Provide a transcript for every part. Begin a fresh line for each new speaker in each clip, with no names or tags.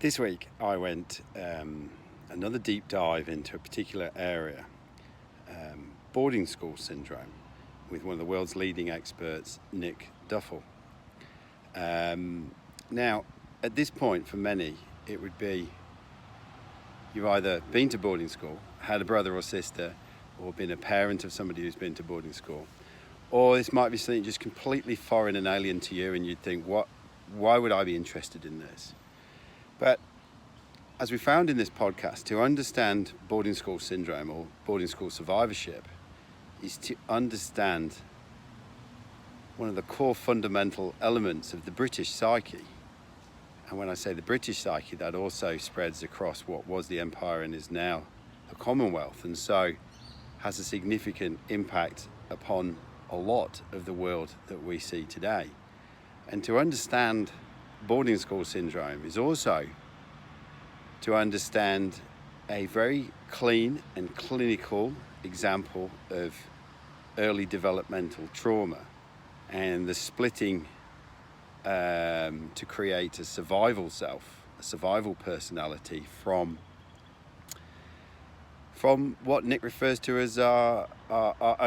This week I went another deep dive into a particular area, boarding school syndrome, with one of the world's leading experts, Nick Duffell. Now, at this point, for many, it would be you've either been to boarding school, had a brother or sister, or been a parent of somebody who's been to boarding school, or this might be something just completely foreign and alien to you, and you'd think, why would I be interested in this? But as we found in this podcast, to understand boarding school syndrome or boarding school survivorship is to understand one of the core fundamental elements of the British psyche. And when I say the British psyche, that also spreads across what was the empire and is now the Commonwealth, and so has a significant impact upon a lot of the world that we see today. And to understand boarding school syndrome is also to understand a very clean and clinical example of early developmental trauma and the splitting to create a survival self, a survival personality from what Nick refers to as our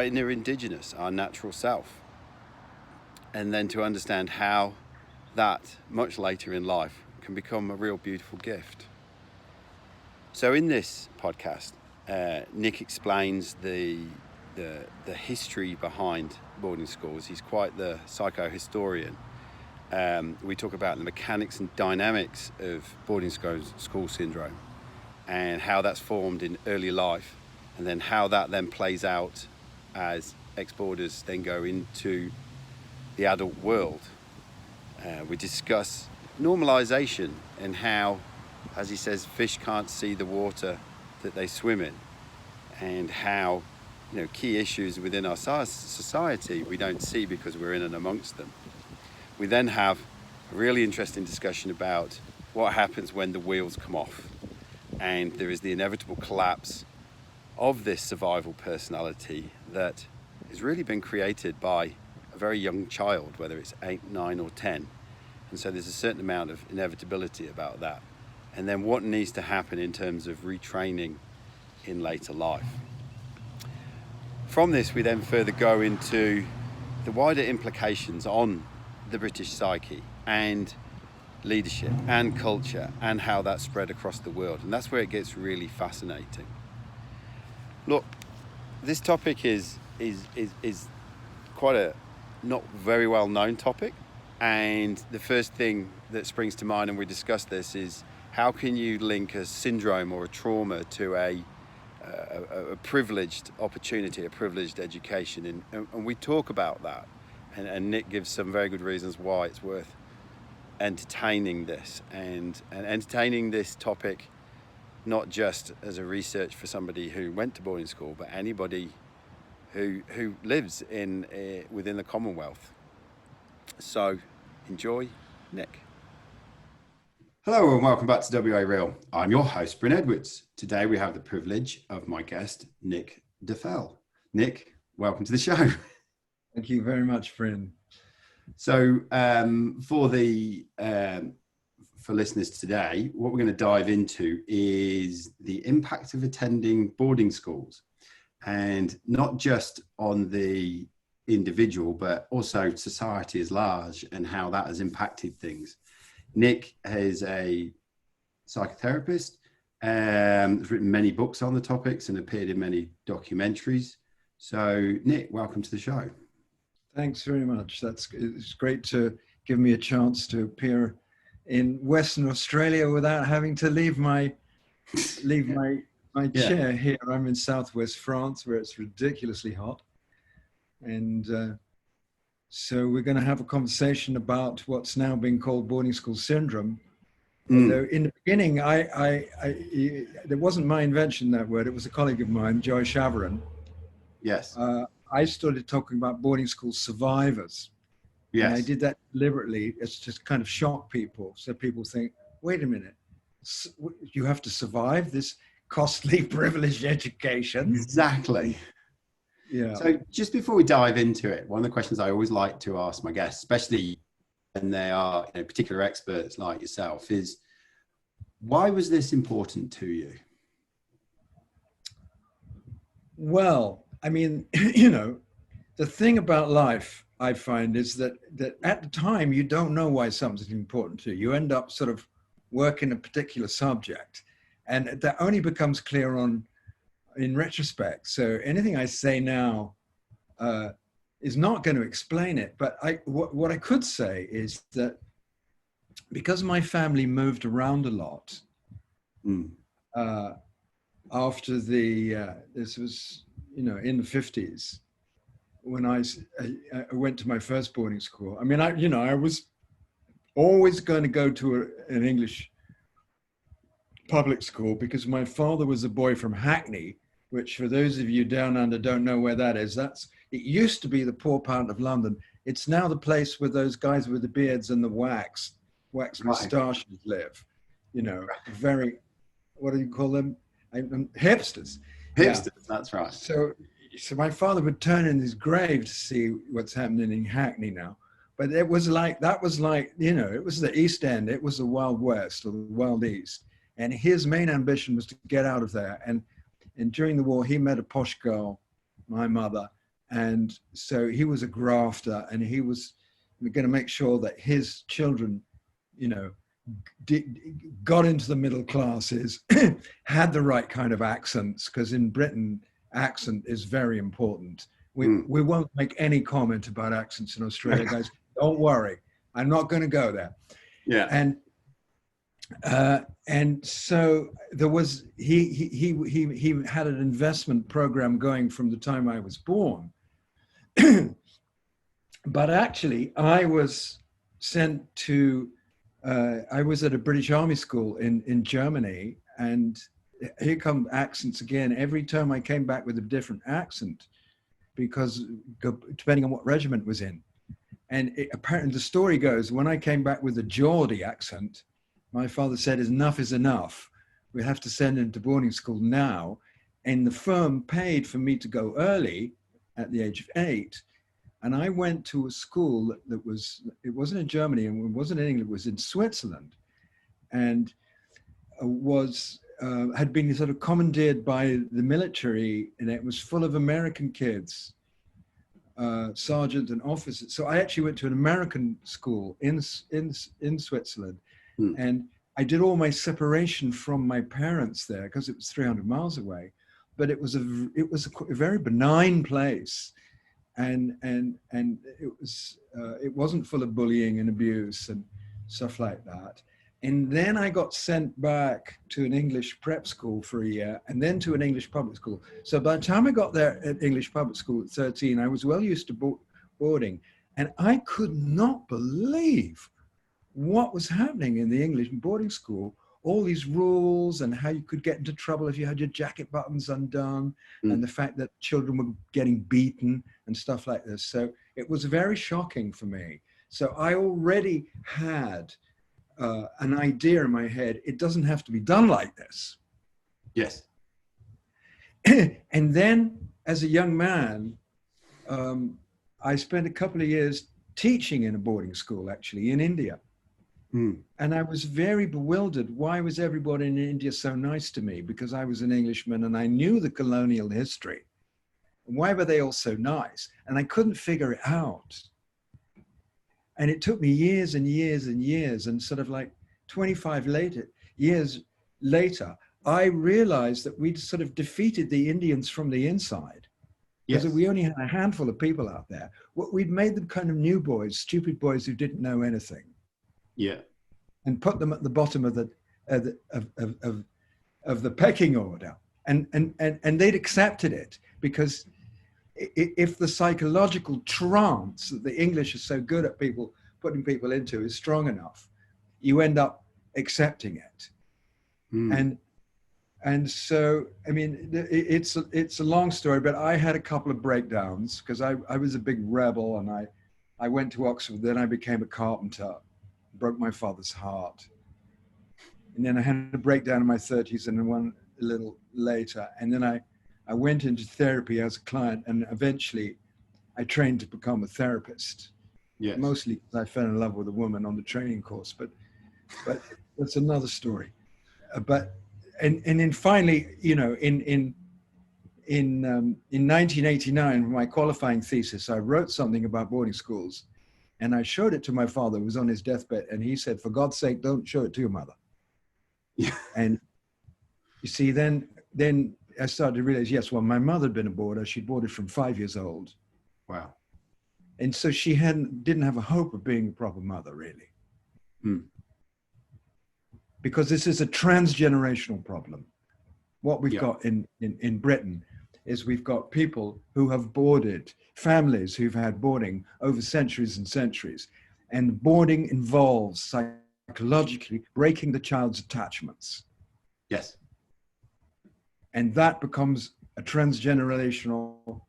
inner indigenous, our natural self. And then to understand how that, much later in life, can become a real beautiful gift. So in this podcast, Nick explains the history behind boarding schools. He's quite the psychohistorian. We talk about the mechanics and dynamics of boarding school syndrome and how that's formed in early life, and then how that then plays out as ex-boarders then go into the adult world. We discuss normalization and how, as he says, fish can't see the water that they swim in, and how key issues within our society we don't see because we're in and amongst them. We then have a really interesting discussion about what happens when the wheels come off and there is the inevitable collapse of this survival personality that has really been created by a very young child, whether it's 8, 9 or 10. And so there's a certain amount of inevitability about that. And then what needs to happen in terms of retraining in later life. From this, we then further go into the wider implications on the British psyche and leadership and culture and how that spread across the world. And that's where it gets really fascinating. Look, this topic is quite a not very well known topic. And the first thing that springs to mind, and we discussed this, is how can you link a syndrome or a trauma to a privileged opportunity, a privileged education? And we talk about that. And Nick gives some very good reasons why it's worth entertaining this and entertaining this topic, not just as a research for somebody who went to boarding school, but anybody who lives within the Commonwealth. So enjoy, Nick. Hello and welcome back to WA Real. I'm your host, Bryn Edwards. Today we have the privilege of my guest, Nick Duffell. Nick, welcome to the show.
Thank you very much, Bryn.
So for listeners today, what we're going to dive into is the impact of attending boarding schools, and not just on the individual, but also society as large and how that has impacted things. Nick is a psychotherapist, has written many books on the topics and appeared in many documentaries. So Nick, welcome to the show.
Thanks very much. It's great to give me a chance to appear in Western Australia without having to leave my chair here. I'm in Southwest France, where it's ridiculously hot. And so we're going to have a conversation about what's now being called boarding school syndrome. Although in the beginning, there wasn't my invention, that word. It was a colleague of mine, Joy Chavarin.
Yes.
I started talking about boarding school survivors.
Yes.
And I did that deliberately. It's just kind of shock people. So people think, wait a minute, you have to survive this costly, privileged education?
Exactly.
Yeah.
So just before we dive into it, one of the questions I always like to ask my guests, especially when they are particular experts like yourself, is Why was this important to you?
Well, I mean, you know, the thing about life I find is that at the time you don't know why something's important to you. You end up sort of working a particular subject, and that only becomes clear in retrospect. So anything I say now is not going to explain it. But what I could say is that because my family moved around a lot, after this was, you know, in the 50s, when I went to my first boarding school. I mean, I was always going to go to an English public school because my father was a boy from Hackney, which for those of you down under don't know where that is. It used to be the poor part of London. It's now the place where those guys with the beards and the wax moustaches live. You know, very, what do you call them? Hipsters.
Hipsters,
yeah.
That's right.
So my father would turn in his grave to see what's happening in Hackney now. But it was like, you know, it was the East End. It was the Wild West or the Wild East. And his main ambition was to get out of there. And during the war, he met a posh girl, my mother. And so he was a grafter, and he was going to make sure that his children, you know, got into the middle classes, had the right kind of accents, because in Britain, accent is very important. We won't make any comment about accents in Australia, guys. Don't worry, I'm not going to go there.
Yeah.
And so there was he had an investment program going from the time I was born. But actually, I was sent to. I was at a British Army school in Germany, and here come accents again. Every term I came back with a different accent, because depending on what regiment was in. And apparently the story goes, when I came back with a Geordie accent, my father said, enough is enough. We have to send him to boarding school now. And the firm paid for me to go early at the age of 8. And I went to a school that it wasn't in Germany and it wasn't in England, it was in Switzerland. And had been sort of commandeered by the military, and it was full of American kids, sergeants and officers. So I actually went to an American school in Switzerland, and I did all my separation from my parents there because it was 300 miles away. But it was a very benign place, and it wasn't full of bullying and abuse and stuff like that. And then I got sent back to an English prep school for a year, and then to an English public school. So by the time I got there at English public school at 13, I was well used to boarding. And I could not believe what was happening in the English boarding school. All these rules and how you could get into trouble if you had your jacket buttons undone, and the fact that children were getting beaten and stuff like this. So it was very shocking for me. So I already had an idea in my head, it doesn't have to be done like this.
Yes.
And then as a young man, I spent a couple of years teaching in a boarding school, actually, in India. And I was very bewildered. Why was everybody in India so nice to me? Because I was an Englishman and I knew the colonial history. Why were they all so nice? And I couldn't figure it out. And it took me years and years and years, and sort of like 25 years later, I realized that we'd sort of defeated the Indians from the inside. Because we only had a handful of people out there. We'd made them kind of new boys, stupid boys who didn't know anything.
Yeah.
And put them at the bottom of the pecking order. And they'd accepted it, because if the psychological trance that the English are so good at putting people into is strong enough, you end up accepting it. And so, I mean, it's a long story, but I had a couple of breakdowns because I was a big rebel, and I went to Oxford, then I became a carpenter, broke my father's heart. And then I had a breakdown in my 30s and then one a little later. And then I went into therapy as a client, and eventually I trained to become a therapist.
Yes.
Mostly because I fell in love with a woman on the training course, but that's another story. but and then finally, you know, in 1989, for my qualifying thesis, I wrote something about boarding schools, and I showed it to my father, who was on his deathbed, and he said, "For God's sake, don't show it to your mother."
Yeah.
And you see, then I started to realize, yes, well, my mother had been a boarder. She'd boarded from 5 years old.
Wow.
And so she didn't have a hope of being a proper mother, really.
Hmm.
Because this is a transgenerational problem. What we've
Yeah.
got in Britain is we've got people who have boarded, families who've had boarding over centuries and centuries. And boarding involves psychologically breaking the child's attachments.
Yes.
And that becomes a transgenerational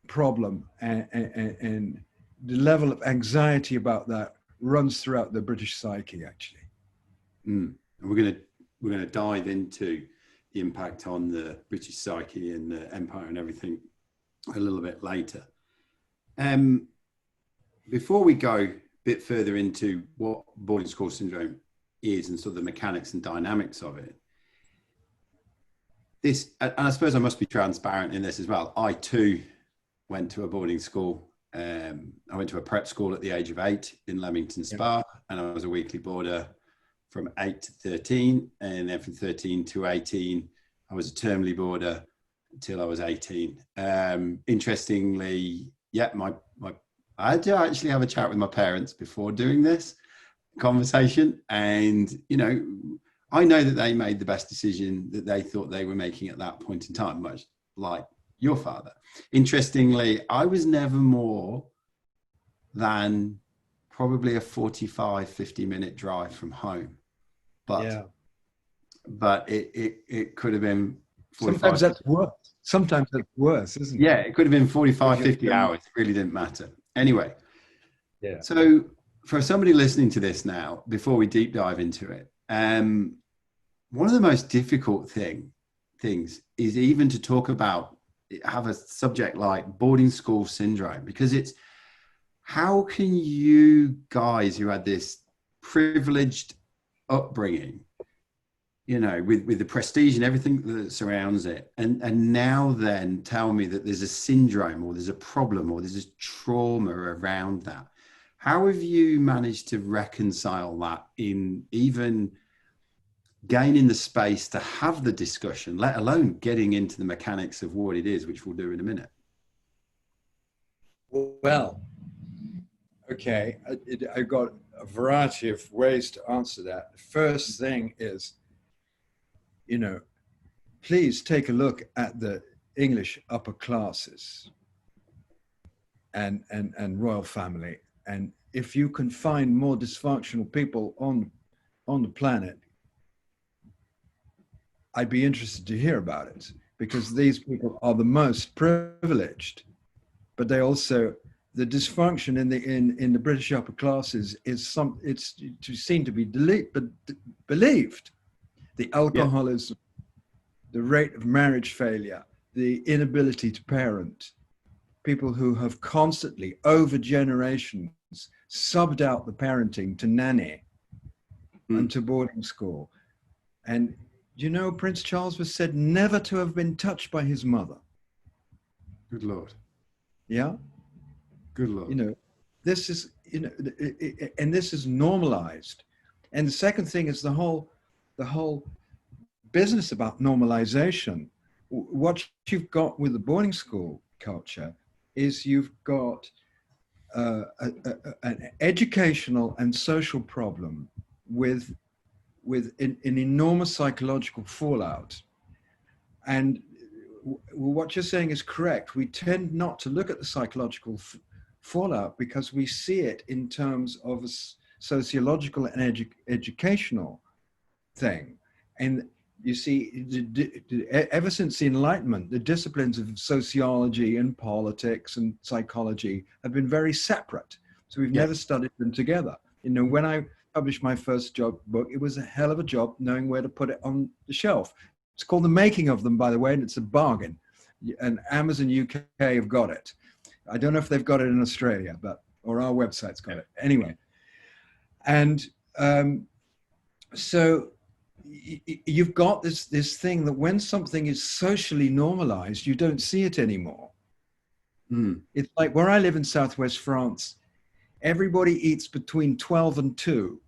problem. And the level of anxiety about that runs throughout the British psyche, actually.
Mm. And we're gonna dive into the impact on the British psyche and the empire and everything a little bit later. Before we go a bit further into what boarding school syndrome is and sort of the mechanics and dynamics of it, and I suppose I must be transparent in this as well. I too went to a boarding school. I went to a prep school at the age of 8 in Leamington Spa, and I was a weekly boarder from 8 to 13, and then from 13 to 18, I was a termly boarder until I was 18. Interestingly, I had to actually have a chat with my parents before doing this conversation, and you know, I know that they made the best decision that they thought they were making at that point in time, much like your father. Interestingly, I was never more than probably a 45, 50-minute drive from home. But it could have been 45.
Sometimes that's worse. Sometimes that's worse, isn't it?
Yeah, it could have been 45, 50 hours. It really didn't matter. Anyway, so for somebody listening to this now, before we deep dive into it, one of the most difficult things is even to talk about, have a subject like boarding school syndrome, because it's, how can you guys who had this privileged upbringing, you know, with the prestige and everything that surrounds it, and now then tell me that there's a syndrome or there's a problem or there's a trauma around that? How have you managed to reconcile that in even gaining the space to have the discussion, let alone getting into the mechanics of what it is, which we'll do in a minute?
Well, okay, I've got a variety of ways to answer that. The first thing is, you know, please take a look at the English upper classes and royal family. And if you can find more dysfunctional people on the planet, I'd be interested to hear about it, because these people are the most privileged, but they also, the dysfunction in the British upper classes is it's seen to be believed. The alcoholism, the rate of marriage failure, the inability to parent, people who have constantly over generations subbed out the parenting to nanny and to boarding school. And you know, Prince Charles was said never to have been touched by his mother.
Good Lord.
Yeah.
Good Lord.
You know, this is, you know, and this is normalized. And the second thing is the whole business about normalization. What you've got with the boarding school culture is you've got an educational and social problem with an enormous psychological fallout. And what you're saying is correct. We tend not to look at the psychological fallout because we see it in terms of a sociological and educational thing. And you see, ever since the Enlightenment, the disciplines of sociology and politics and psychology have been very separate. So we've never studied them together. You know, when I published my first book, it was a hell of a job knowing where to put it on the shelf. It's called The Making of Them, by the way, and it's a bargain. And Amazon UK have got it. I don't know if they've got it in Australia, or our website's got it. Anyway, and So you've got this thing that when something is socially normalized, you don't see it anymore. It's like where I live in Southwest France, everybody eats between 12 and 2,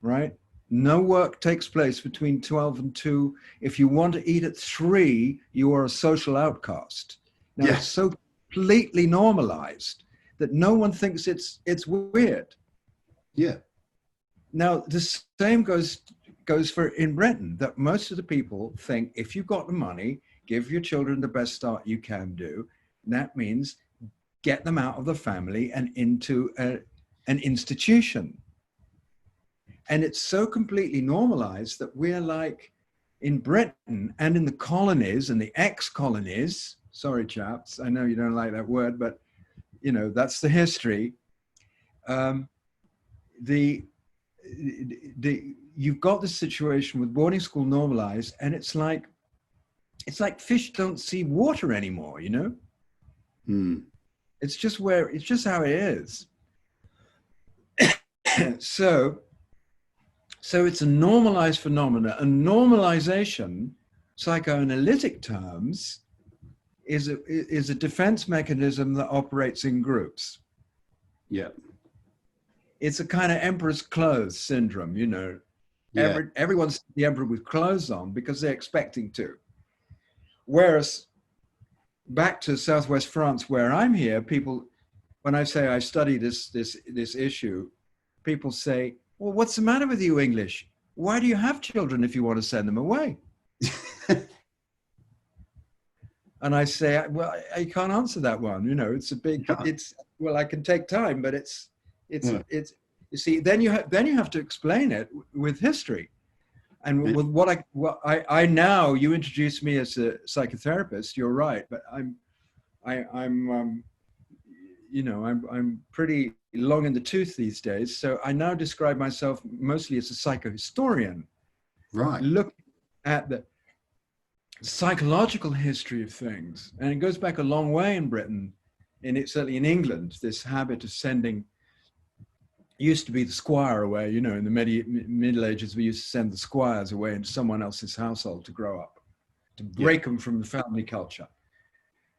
right? No work takes place between 12 and 2. If you want to eat at 3, you are a social outcast. Now,
Yeah.
it's so completely normalized that no one thinks it's weird.
Yeah.
Now, the same goes for in Britain, that most of the people think if you've got the money, give your children the best start you can do. And that means get them out of the family and into an institution. And it's so completely normalized that we're like in Britain and in the colonies and the ex-colonies, sorry chaps, I know you don't like that word, but you know, that's the history. You've got this situation with boarding school normalized, and it's like fish don't see water anymore, you know? It's just how it is. So it's a normalized phenomena, and normalization, psychoanalytic terms, is a defense mechanism that operates in groups.
Yeah.
It's a kind of emperor's clothes syndrome, you know. Yeah. Everyone's the emperor with clothes on because they're expecting to. Whereas back to Southwest France, where I'm here, people, when I say I study this issue, people say, well, what's the matter with you English? Why do you have children if you want to send them away? And I say, well, I can't answer that one. You know, it's a big, well, I can take time, but it's, you see, then you have to explain it with history. And with what I now, you introduced me as a psychotherapist, you're right, but I'm pretty long in the tooth these days. So I now describe myself mostly as a psychohistorian.
Right.
Look at the psychological history of things. And it goes back a long way in Britain, and it's certainly in England, this habit of sending, used to be the squire away, you know, in the Middle Ages, we used to send the squires away into someone else's household to grow up, to break them from the family culture.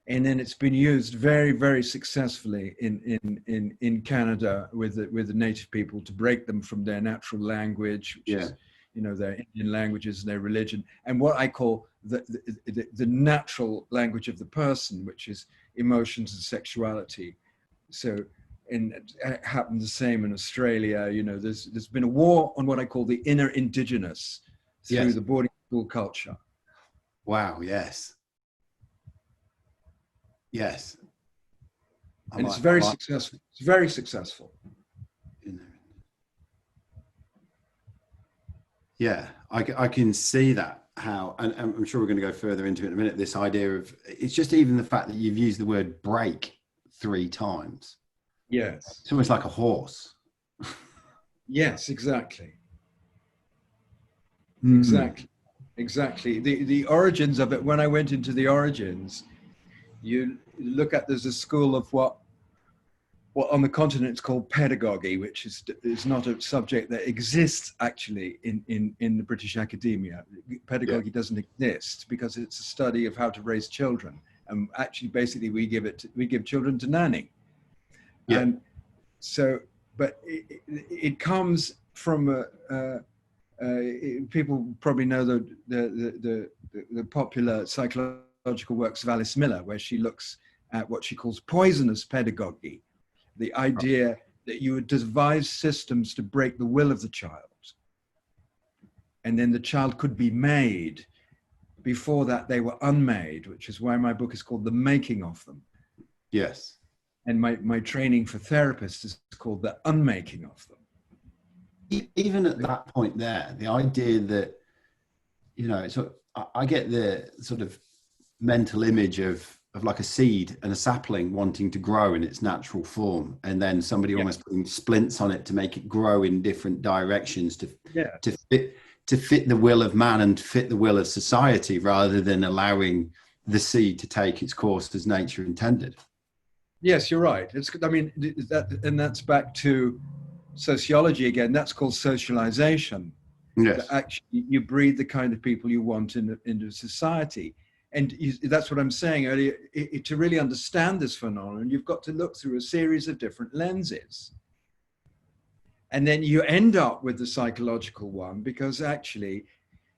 And then it's been used very, very successfully in Canada with the native people to break them from their natural language, which is, you know, their Indian languages and their religion, and what I call the natural language of the person, which is emotions and sexuality. So, and it happened the same in Australia. You know, there's been a war on what I call the inner indigenous through the boarding school culture.
Wow. Yes. Yes.
And it's very successful. It's very successful.
Yeah, I can see that, how, and I'm sure we're going to go further into it in a minute, this idea of, it's just even the fact that you've used the word break 3 times.
Yes.
It's almost like a horse.
Yes, exactly. Exactly. The origins of it, when I went into the origins, you look at, there's a school of what on the continent it's called pedagogy, which is not a subject that exists actually in the British academia. Pedagogy doesn't exist because it's a study of how to raise children. And actually, basically, we give children to nanny. Yeah. And so, but it comes from people probably know the popular psychological works of Alice Miller, where she looks at what she calls poisonous pedagogy, the idea that you would devise systems to break the will of the child, and then the child could be made. Before that, they were unmade, which is why my book is called The Making of Them.
Yes.
And my training for therapists is called The Unmaking of Them.
Even at that point there, the idea that, you know, so I get the sort of mental image of like a seed and a sapling wanting to grow in its natural form, and then somebody almost putting splints on it to make it grow in different directions to fit the will of man and to fit the will of society, rather than allowing the seed to take its course as nature intended.
Yes, you're right. And that's back to sociology again. That's called socialization. that
Yes.
actually you breed the kind of people you want into society. And that's what I'm saying earlier. To really understand this phenomenon, you've got to look through a series of different lenses. And then you end up with the psychological one, because actually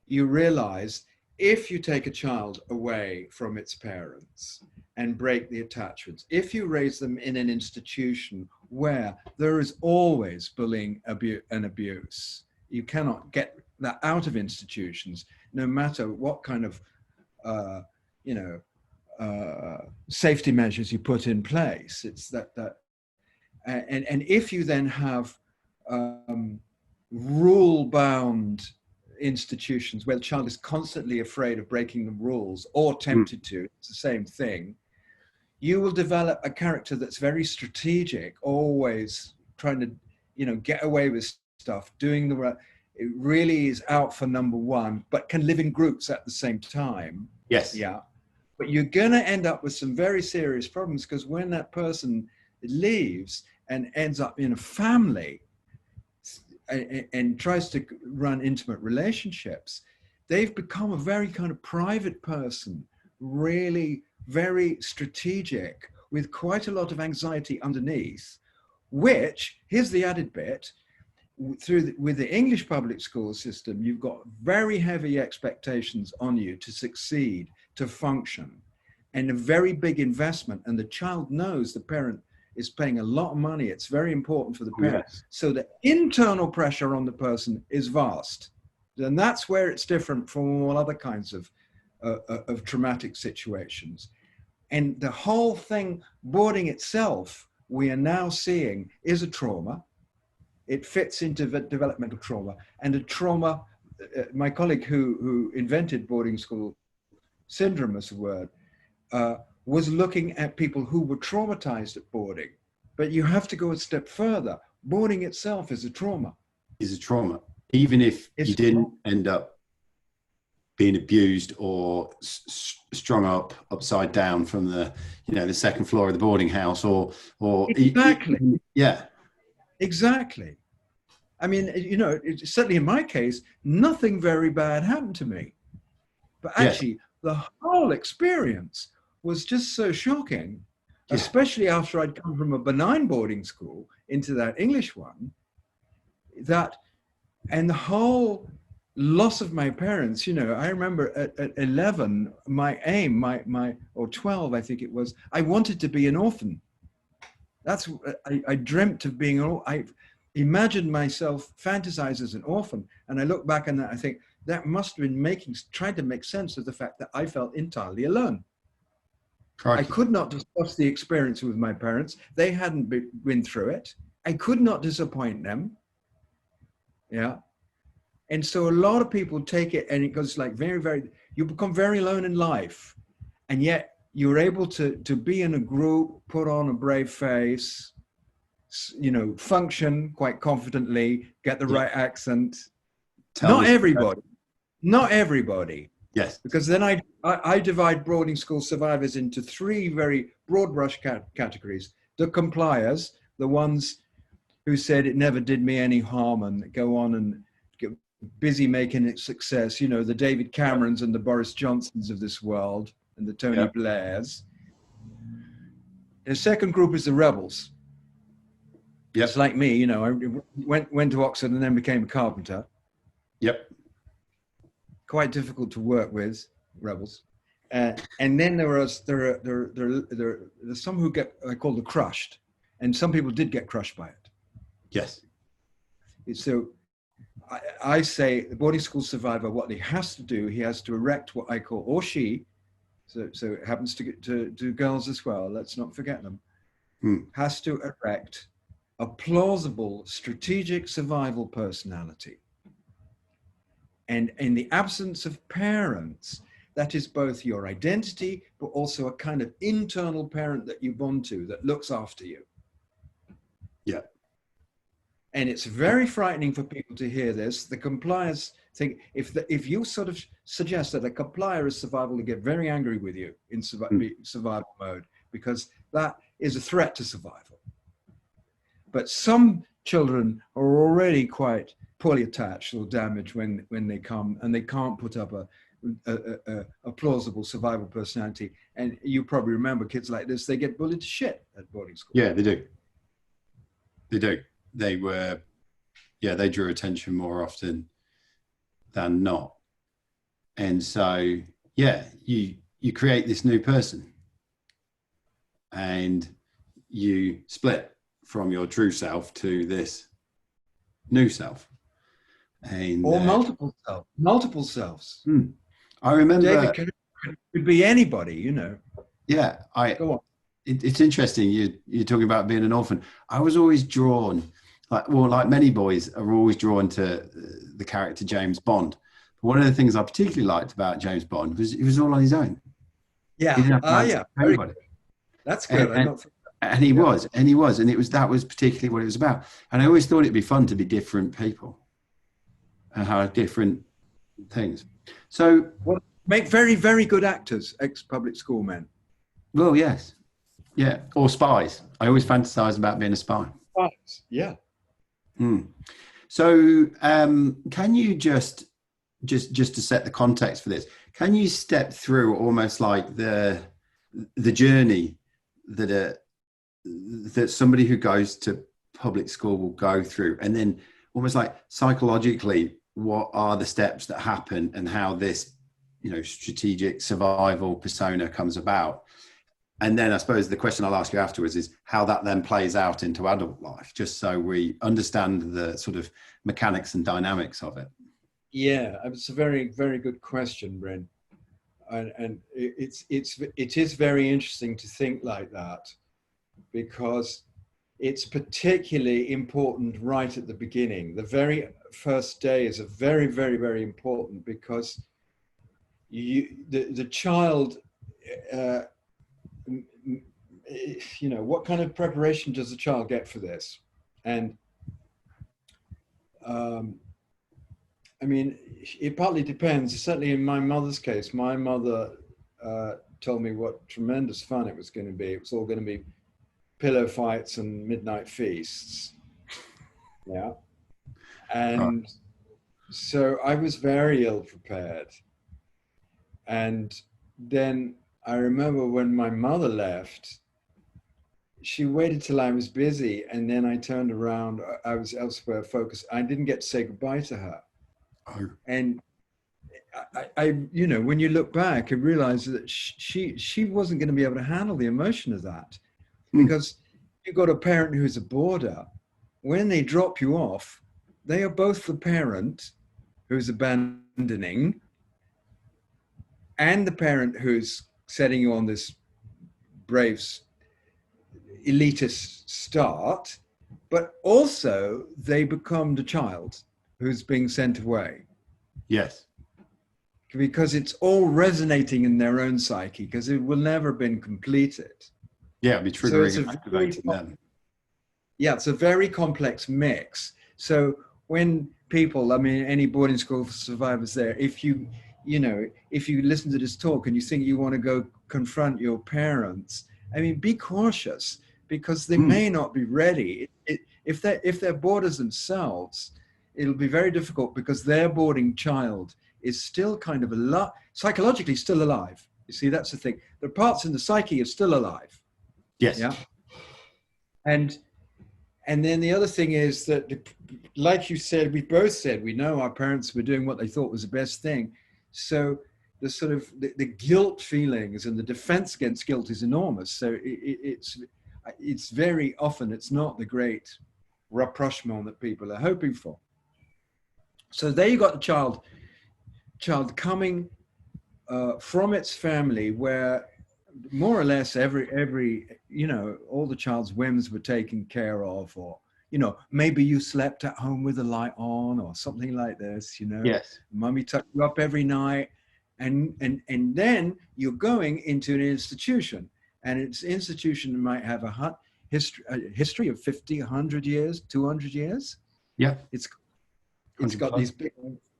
you realize if you take a child away from its parents and break the attachments, if you raise them in an institution where there is always bullying and abuse, you cannot get that out of institutions, no matter what kind of, safety measures you put in place. It's and if you then have rule-bound institutions where the child is constantly afraid of breaking the rules or tempted to, it's the same thing, you will develop a character that's very strategic, always trying to, get away with stuff, doing the right. It really is out for number one, but can live in groups at the same time.
Yes.
Yeah. But you're going to end up with some very serious problems, because when that person leaves and ends up in a family and tries to run intimate relationships, they've become a very kind of private person, really very strategic, with quite a lot of anxiety underneath, which, here's the added bit, with the English public school system, you've got very heavy expectations on you to succeed, to function, and a very big investment. And the child knows the parent is paying a lot of money. It's very important for the parent.
Yes.
So the internal pressure on the person is vast. And that's where it's different from all other kinds of traumatic situations. And the whole thing, boarding itself, we are now seeing is a trauma. It fits into developmental trauma, and a trauma. My colleague who invented boarding school syndrome as a word was looking at people who were traumatized at boarding. But you have to go a step further. Boarding itself is a trauma.
Is a trauma, even if you didn't end up being abused or strung up upside down from the second floor of the boarding house, or
exactly.
Yeah.
Exactly. I mean, certainly in my case, nothing very bad happened to me. But actually, the whole experience was just so shocking, especially after I'd come from a benign boarding school into that English one, and the whole loss of my parents, I remember at 11, my aim, or 12, I think it was, I wanted to be an orphan. I dreamt of being I imagined myself fantasize as an orphan. And I look back on that, I think that must have been trying to make sense of the fact that I felt entirely alone. Crikey. I could not discuss the experience with my parents. They hadn't been through it. I could not disappoint them. Yeah. And so a lot of people take it, and it goes like you become very alone in life. And yet you're able to be in a group, put on a brave face, function quite confidently, get the right accent. Not everybody.
Yes.
Because then I divide boarding school survivors into three very broad brush categories. The compliers, the ones who said it never did me any harm and go on and get busy making it success, the David Camerons and the Boris Johnsons of this world, and the Tony Blairs. The second group is the rebels. It's like me, I went to Oxford and then became a carpenter.
Yep.
Quite difficult to work with, rebels. And then there are some who I call the crushed, and some people did get crushed by it.
Yes.
So I say the boarding school survivor, what he has to do, he has to erect what I call, or she, so it happens to girls as well, let's not forget them, has to erect a plausible strategic survival personality. And in the absence of parents, that is both your identity, but also a kind of internal parent that you bond to, that looks after you.
Yeah.
And it's very frightening for people to hear this. The compliers think, if you sort of suggest that a complier is survival, they get very angry with you in survival mode, because that is a threat to survival. But some children are already quite poorly attached or damaged when they come, and they can't put up a plausible survival personality. And you probably remember kids like this, they get bullied to shit at boarding school.
Yeah, they do. They do. They drew attention more often than not. And so, yeah, you create this new person and you split from your true self to this new self. And,
or multiple selves.
I remember
David could be anybody, you know.
Yeah,
Go on.
It's interesting. You're talking about being an orphan. I was always drawn, like many boys are always drawn to the character James Bond. But one of the things I particularly liked about James Bond was he was all on his own.
Yeah.
Everybody.
That's good.
And he was, and that was particularly what it was about. And I always thought it'd be fun to be different people and have different things. So,
make very, very good actors, ex-public school men.
Well, yes. Yeah. Or spies. I always fantasized about being a spy.
Spies, yeah.
So can you just to set the context for this, can you step through almost like the journey that somebody who goes to public school will go through, and then almost like psychologically, what are the steps that happen and how this, strategic survival persona comes about? And then I suppose the question I'll ask you afterwards is how that then plays out into adult life, just so we understand the sort of mechanics and dynamics of it.
Yeah, it's a very, very good question, Bryn. And it is very interesting to think like that, because it's particularly important right at the beginning. The very first day is a very, very, very important, because the child, what kind of preparation does the child get for this? And it partly depends. Certainly in my mother's case, my mother told me what tremendous fun it was going to be. It was all going to be pillow fights and midnight feasts. Yeah. And so I was very ill prepared. And then I remember when my mother left, she waited till I was busy, and then I turned around. I was elsewhere focused. I didn't get to say goodbye to her. Oh. And I when you look back and realize that she wasn't going to be able to handle the emotion of that, because you've got a parent who's a boarder. When they drop you off, they are both the parent who's abandoning and the parent who's setting you on this brave elitist start, but also they become the child who's being sent away.
Yes.
Because it's all resonating in their own psyche, because it will never have been completed.
Yeah, it'll be triggering and activating them.
Yeah, it's a very complex mix. So when people, any boarding school survivors there, if you listen to this talk and you think you want to go confront your parents, be cautious, because they may not be ready. If they're boarders themselves, it'll be very difficult, because their boarding child is still kind of psychologically still alive. You see, that's the thing. The parts in the psyche are still alive.
Yes.
Yeah. And then the other thing is that, like you said, we both said, we know our parents were doing what they thought was the best thing. So the sort of the guilt feelings and the defense against guilt is enormous. So it's very often, it's not the great rapprochement that people are hoping for. So there you got the child coming from its family, where more or less every all the child's whims were taken care of, or maybe you slept at home with the light on or something like this.
Yes.
Mummy tucked you up every night, and then you're going into an institution, and its institution might have a history of 50, 100 years, 200 years.
Yeah.
It's got these big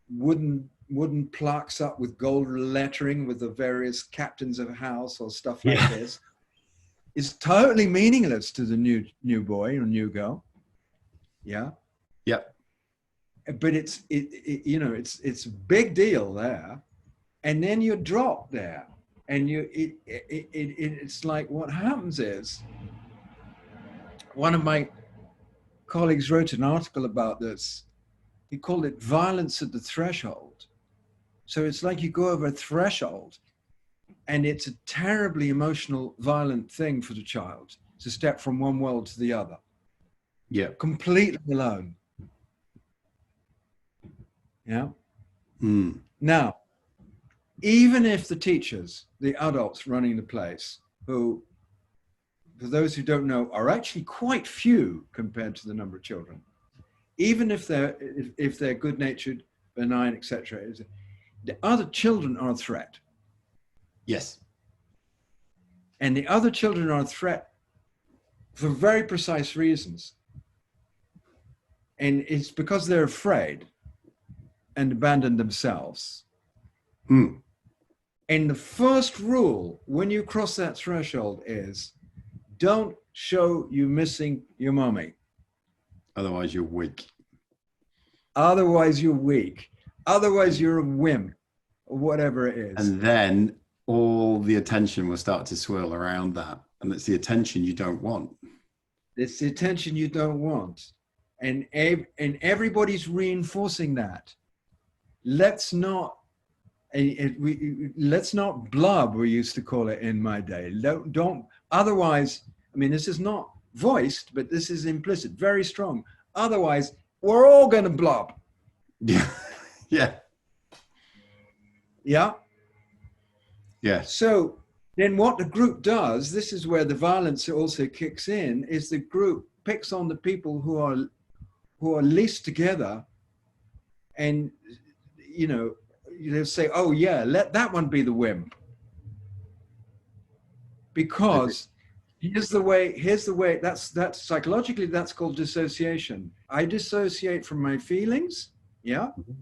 wooden plaques up with gold lettering with the various captains of a house or stuff like this. It's totally meaningless to the new boy or new girl. Yeah.
Yep.
but it's a big deal there, and then you're dropped there, and it's like what happens is, one of my colleagues wrote an article about this. He called it violence at the threshold. So it's like you go over a threshold, and it's a terribly emotional, violent thing for the child to step from one world to the other.
Yeah.
Completely alone. Yeah.
Mm.
Now, even if the teachers, the adults running the place, who, for those who don't know, are actually quite few compared to the number of children, even if they're good-natured, benign, etc., the other children are a threat.
Yes.
And the other children are a threat for very precise reasons. And it's because they're afraid and abandon themselves.
Mm.
And the first rule when you cross that threshold is, don't show you missing your mommy.
Otherwise you're weak.
Otherwise you're weak. Otherwise you're a wimp, or whatever it is.
And then all the attention will start to swirl around that. And it's the attention you don't want.
It's the attention you don't want. And everybody's reinforcing that. Let's not blub, we used to call it in my day. Don't otherwise, I mean, this is not voiced, but this is implicit, very strong. Otherwise, we're all going to blub.
Yeah. Yeah.
Yeah.
Yeah.
So then what the group does, this is where the violence also kicks in, is the group picks on the people who are least together, and they'll say, oh yeah, let that one be the wimp. Because here's the way, that's psychologically, that's called dissociation. I dissociate from my feelings, yeah?
Mm-hmm.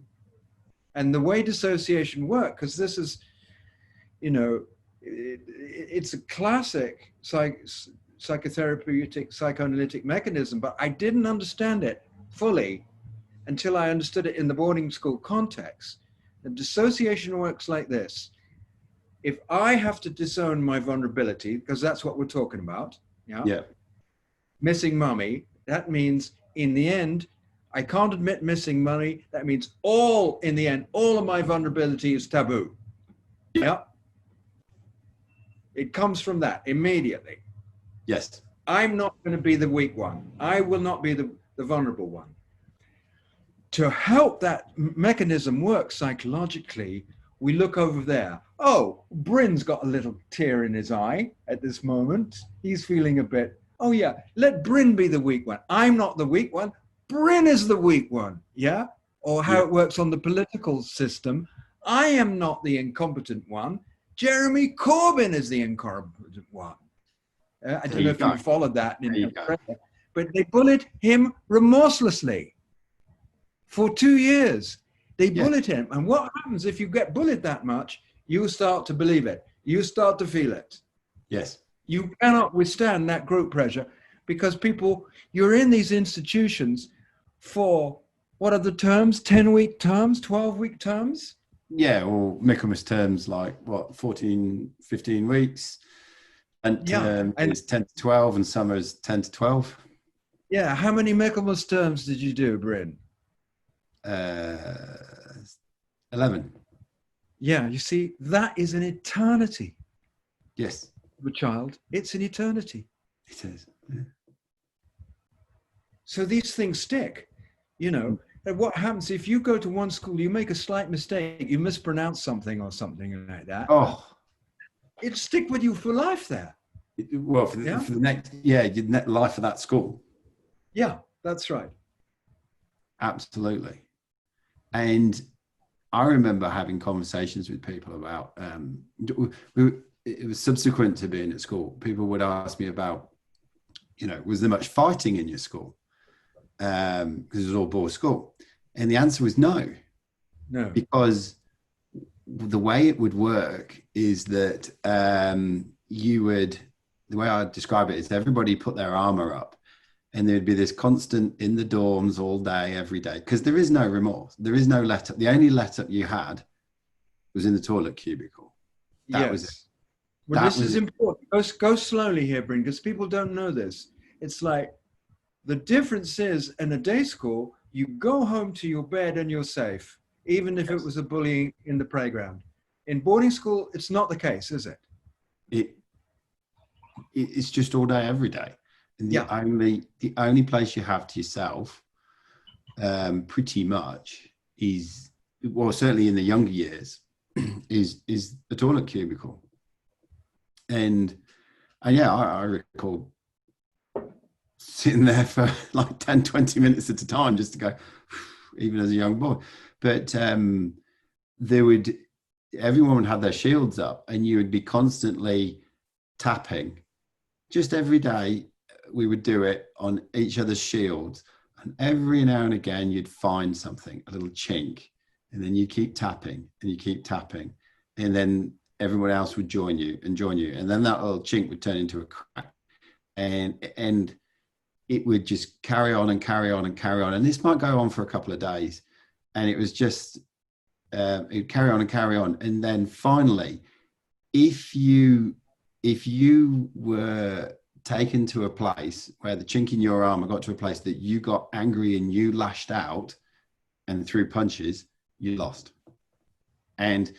And the way dissociation works, because this is, it's a classic psychotherapeutic, psychoanalytic mechanism, but I didn't understand it fully until I understood it in the boarding school context. The dissociation works like this. If I have to disown my vulnerability, because that's what we're talking about, yeah? Missing mommy, that means in the end, I can't admit missing mommy. That means in the end, all of my vulnerability is taboo. Yeah. It comes from that immediately.
Yes.
I'm not going to be the weak one. I will not be the vulnerable one. To help that mechanism work psychologically, we look over there. Oh, Bryn's got a little tear in his eye at this moment. He's feeling a bit, oh yeah, let Bryn be the weak one. I'm not the weak one. Bryn is the weak one, yeah? Or how it works on the political system. I am not the incompetent one. Jeremy Corbyn is the incompetent one. I don't know if you followed that. But they bullied him remorselessly for 2 years. They bullied him. And what happens if you get bullied that much? You start to believe it. You start to feel it.
Yes.
You cannot withstand that group pressure because you're in these institutions for, what are the terms? 10-week terms, 12-week terms?
Yeah, or Michaelmas terms like 14, 15 weeks. And it's 10 to 12 and summer is 10 to 12.
Yeah, how many Michaelmas terms did you do, Bryn?
11.
Yeah, you see, that is an eternity.
Yes.
For a child, it's an eternity.
It is. Yeah.
So these things stick, And what happens if you go to one school, you make a slight mistake, you mispronounce something or something like that.
Oh.
It'll stick with you for life there.
Well, for the next, your life of that school.
Yeah, that's right.
Absolutely. And I remember having conversations with people about, it was subsequent to being at school. People would ask me about, was there much fighting in your school? Because it was all boys' school. And the answer was no.
No.
Because the way it would work is that the way I describe it is everybody put their armor up And there'd be this constant in the dorms all day, every day, because there is no remorse. There is no let up. The only let up you had was in the toilet cubicle. That was it.
Yes. Well,
That
this
was
is
it.
important. Go slowly here, Bryn, because people don't know this. It's like the difference is in a day school, you go home to your bed and you're safe, even if it was a bullying in the playground. In boarding school, it's not the case, is it?
It's just all day, every day. And the only place you have to yourself, pretty much, is, well, certainly in the younger years, is the toilet cubicle. And yeah, I recall sitting there for like 10, 20 minutes at a time just to go, even as a young boy. But everyone would have their shields up, and you would be constantly tapping. Just every day we would do it on each other's shields, and every now and again you'd find something, a little chink, and then you keep tapping and you keep tapping, and then everyone else would join you, and then that little chink would turn into a crack, and it would just carry on and carry on and carry on, and this might go on for a couple of days, and it was just it'd carry on and carry on, and then finally, if you were taken to a place where the chink in your armor got to a place that you got angry and you lashed out and threw punches, you lost. And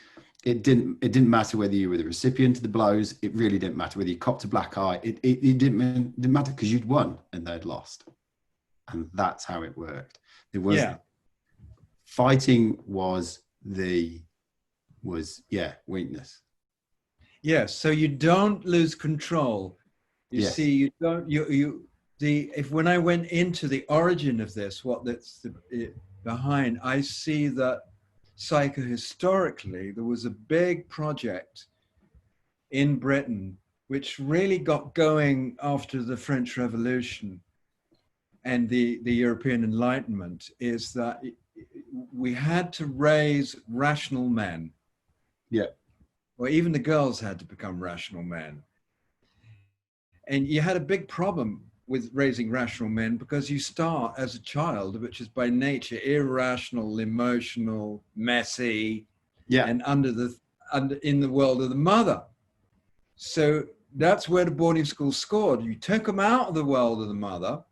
it didn't matter whether you were the recipient of the blows. It really didn't matter whether you copped a black eye. It didn't matter, because you'd won and they'd lost. And that's how it worked. It was fighting was weakness.
Yes, so you don't lose control. You
Yes.
see, you don't, when I went into the origin of this, behind, I see that Psyche, historically, there was a big project in Britain which really got going after the French Revolution and the European Enlightenment, is that we had to raise rational men.
Yeah.
Or even the girls had to become rational men. And you had a big problem with raising rational men, because you start as a child, which is by nature irrational, emotional, messy, and in the world of the mother. So that's where the boarding school scored. You took them out of the world of the mother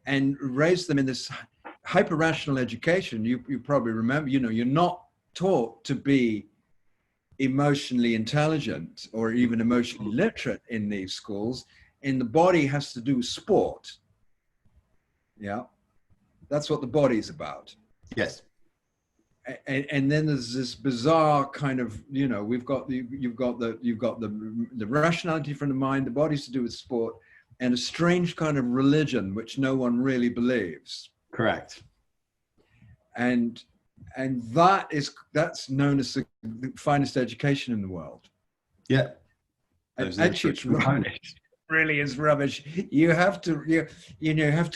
and raised them in this hyper-rational education. You probably remember, you're not taught to be emotionally intelligent or even emotionally literate in these schools. And the body has to do with sport. Yeah, that's what the body's about.
Yes.
And then there's this bizarre kind of, you've got the rationality from the mind, the body's to do with sport, and a strange kind of religion which no one really believes.
Correct.
And that's known as the finest education in the world.
Yeah.
And actually, it's rubbish. Really is rubbish. You have to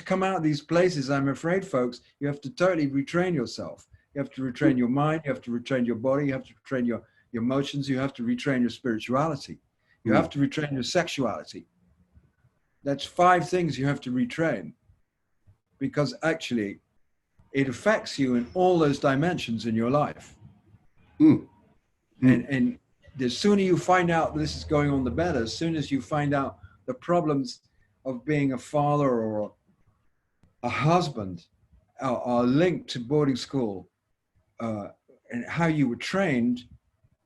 come out of these places. I'm afraid, folks, you have to totally retrain yourself. You have to retrain your mind. You have to retrain your body. You have to retrain your emotions. You have to retrain your spirituality. You have to retrain your sexuality. That's 5 things you have to retrain, because actually it affects you in all those dimensions in your life. And the sooner you find out this is going on, the better. As soon as you find out the problems of being a father or a husband are linked to boarding school, and how you were trained,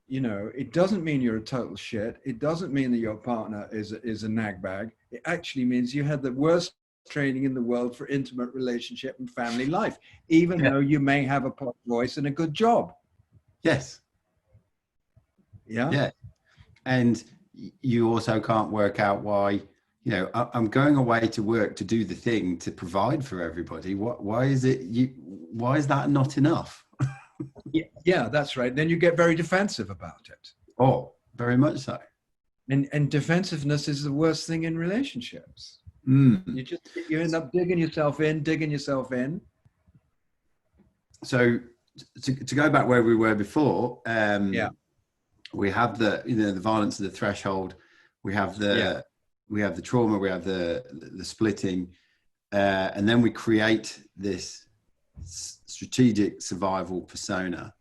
it doesn't mean you're a total shit. It doesn't mean that your partner is a nag bag. It actually means you had the worst training in the world for intimate relationship and family life, even though you may have a posh voice and a good job.
Yes.
Yeah.
Yeah. And you also can't work out why, I'm going away to work to do the thing to provide for everybody. Why is that not enough?
Yeah, that's right. Then you get very defensive about it.
Oh, very much so.
And defensiveness is the worst thing in relationships. You end up digging yourself in.
So to go back where we were before, we have the violence of the threshold. We have the trauma. We have the splitting. And then we create this strategic survival persona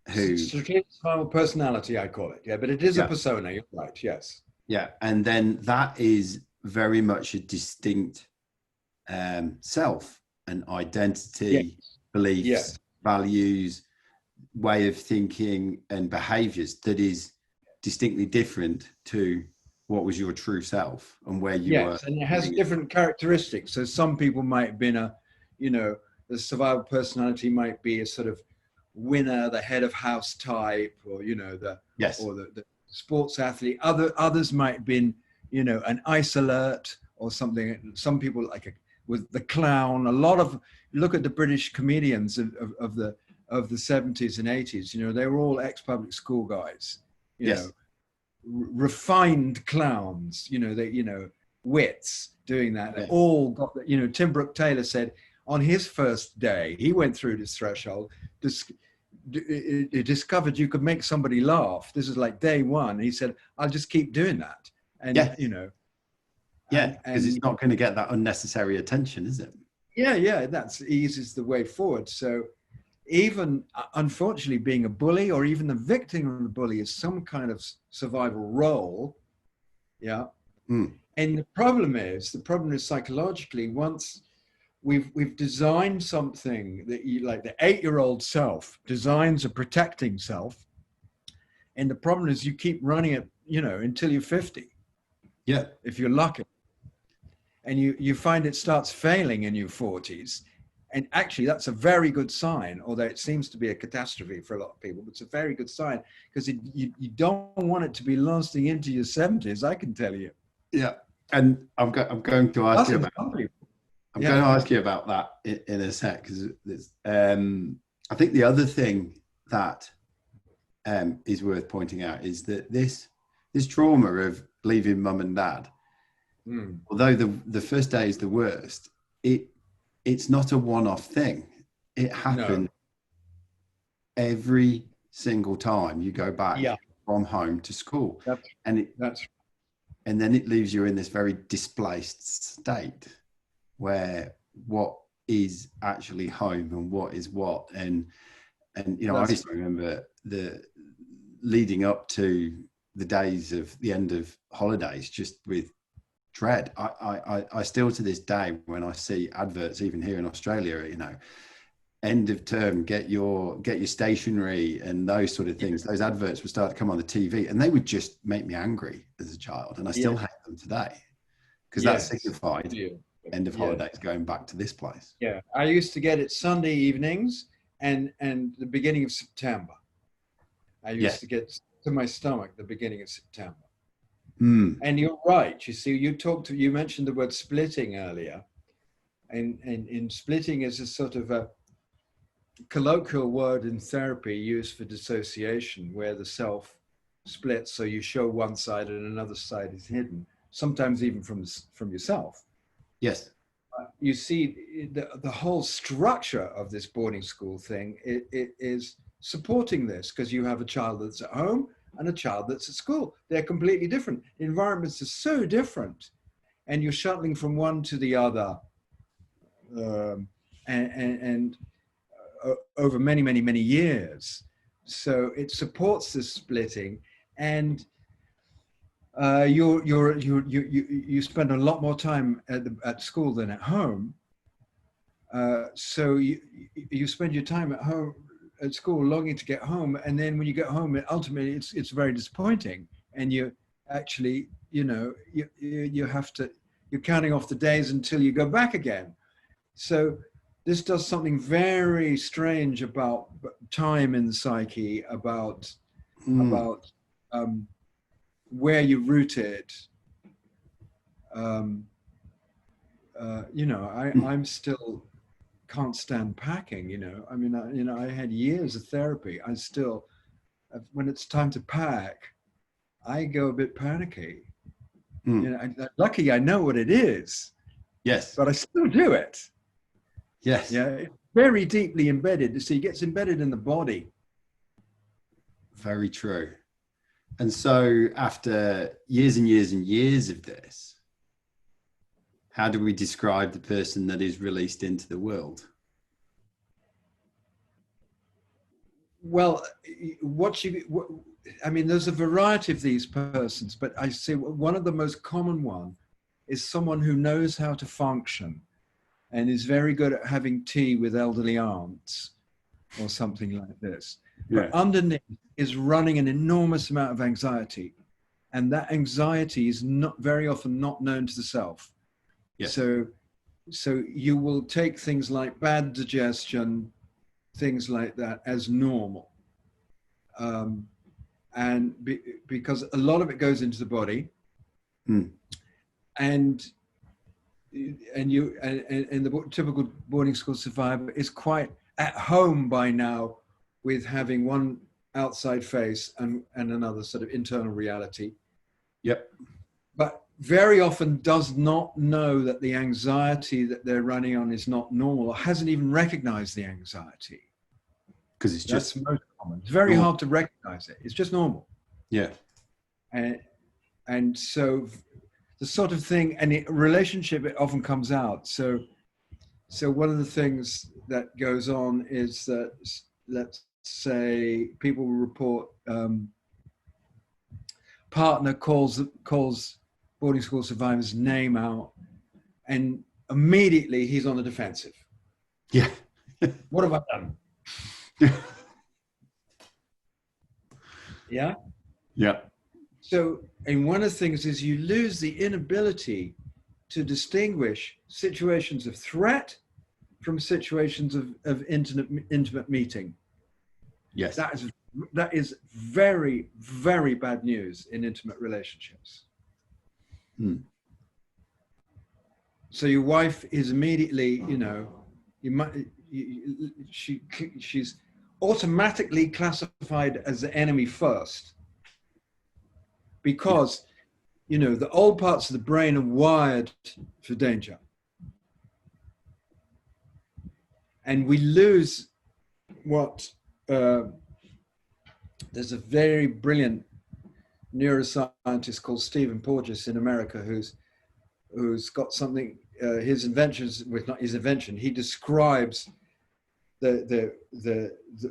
who
strategic survival personality, I call it. Yeah, but it is a
yeah,
persona. You're right. Yes.
yeah, and then that is very much a distinct self and
Yes.
identity, beliefs,
Yes.
values, way of thinking and behaviors that is distinctly different to what was your true self and where you were
Yes, and it has
living.
different characteristics. So some people might have been the survival personality might be a sort of winner, the head of house type, or
Yes.
the sports athlete. Others might have been, an ice alert or something. Some people with the clown. A lot of look at the British comedians of the 70s and 80s. They were all ex-public school guys.
Yes.
Refined clowns. Wits doing that. They
Yeah.
all got that. Tim Brooke Taylor said on his first day, he went through this threshold. He discovered you could make somebody laugh. This is like day one. He said, "I'll just keep doing that." And
Yeah. Yeah, because it's not going to get that unnecessary attention, is it?
Yeah, that's eases the way forward. So even unfortunately being a bully or even the victim of the bully is some kind of survival role. Yeah. And the problem is psychologically, once we've designed something that like the 8-year-old self designs a protecting self. And the problem is you keep running it, until you're 50.
Yeah.
If you're lucky. And you find it starts failing in your 40s. And actually, that's a very good sign, although it seems to be a catastrophe for a lot of people. But it's a very good sign because you don't want it to be lasting into your 70s, I can tell you.
Yeah. And I'm going to ask you about that in a sec, because I think the other thing that is worth pointing out is that this trauma of leaving mum and dad, although the first day is the worst, it's not a one-off thing. It happens every single time you go back from home to school. And then it leaves you in this very displaced state where what is actually home and what is what. And I used to remember the leading up to the days of the end of holidays just with dread. I still to this day, when I see adverts, even here in Australia, end of term, get your stationery and those sort of things. Those adverts would start to come on the TV and they would just make me angry as a child. And I still hate them today because that signified end of holidays going back to this place.
Yeah. I used to get it Sunday evenings and the beginning of September. I used to get to my stomach the beginning of September. And you're right. You see, you mentioned the word splitting earlier, and in splitting is a sort of a colloquial word in therapy used for dissociation, where the self splits, so you show one side and another side is hidden, sometimes even from yourself.
Yes.
You see, the whole structure of this boarding school thing it is supporting this, because you have a child that's at home and a child that's at school. They're completely different. The environments are so different, and you're shuttling from one to the other, and over many, many, many years. So it supports this splitting, and you spend a lot more time at school than at home. So you spend your time at school longing to get home, and then when you get home, ultimately it's very disappointing, and you actually you're counting off the days until you go back again. So this does something very strange about time in the psyche, about where you're rooted. I'm still can't stand packing, I mean, I had years of therapy. I still, when it's time to pack, I go a bit panicky. Lucky I know what it is.
Yes.
But I still do it.
Yes.
Yeah. It's very deeply embedded. See, it gets embedded in the body.
Very true. And so after years and years and years of this, how do we describe the person that is released into the world?
Well, I mean, there's a variety of these persons, but I say one of the most common one is someone who knows how to function and is very good at having tea with elderly aunts or something like this.
Yeah.
But underneath is running an enormous amount of anxiety. And that anxiety is not very often not known to the self.
Yes.
So you will take things like bad digestion, things like that as normal. Because a lot of it goes into the body. And the typical boarding school survivor is quite at home by now with having one outside face and another sort of internal reality.
Yep.
But very often does not know that the anxiety that they're running on is not normal, or hasn't even recognized the anxiety.
Because it's just
that's most common. It's very hard to recognize it. It's just normal.
Yeah.
And so the sort of thing, and relationship, it often comes out. So one of the things that goes on is that, let's say, people will report partner calls boarding school survivor's name out, and immediately he's on the defensive.
Yeah.
What have I done? Yeah.
Yeah.
So, and one of the things is you lose the inability to distinguish situations of threat from situations of intimate meeting.
Yes.
That is very, very bad news in intimate relationships. So your wife is immediately, she's automatically classified as the enemy first, because the old parts of the brain are wired for danger, and we lose what there's a very brilliant neuroscientist called Stephen Porges in America who's got something, his inventions, with not his invention, he describes the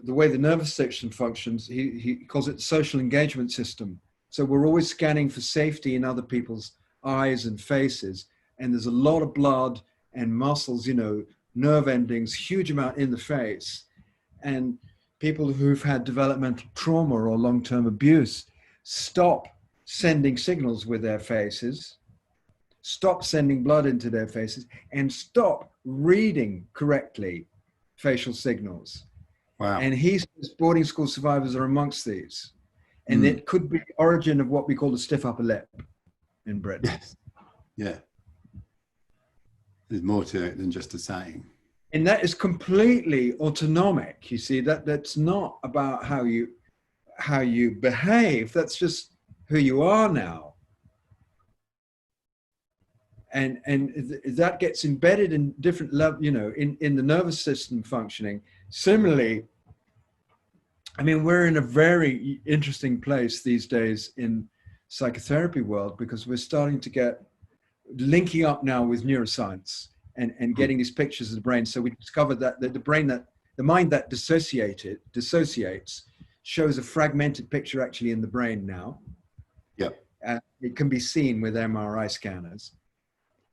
way the nervous system functions. He calls it the social engagement system. So we're always scanning for safety in other people's eyes and faces, and there's a lot of blood and muscles, nerve endings, huge amount in the face. And people who've had developmental trauma or long-term abuse stop sending signals with their faces, stop sending blood into their faces, and stop reading correctly facial signals.
Wow.
And he says boarding school survivors are amongst these. And it could be the origin of what we call the stiff upper lip in Britain.
Yes. Yeah. There's more to it than just a saying.
And that is completely autonomic. You see, that's not about how you behave. That's just who you are now. And that gets embedded in different level, in the nervous system functioning. Similarly, I mean, we're in a very interesting place these days in psychotherapy world, because we're starting to get linking up now with neuroscience and getting these pictures of the brain. So we discovered that the mind that dissociates shows a fragmented picture actually in the brain now.
Yeah.
It can be seen with MRI scanners.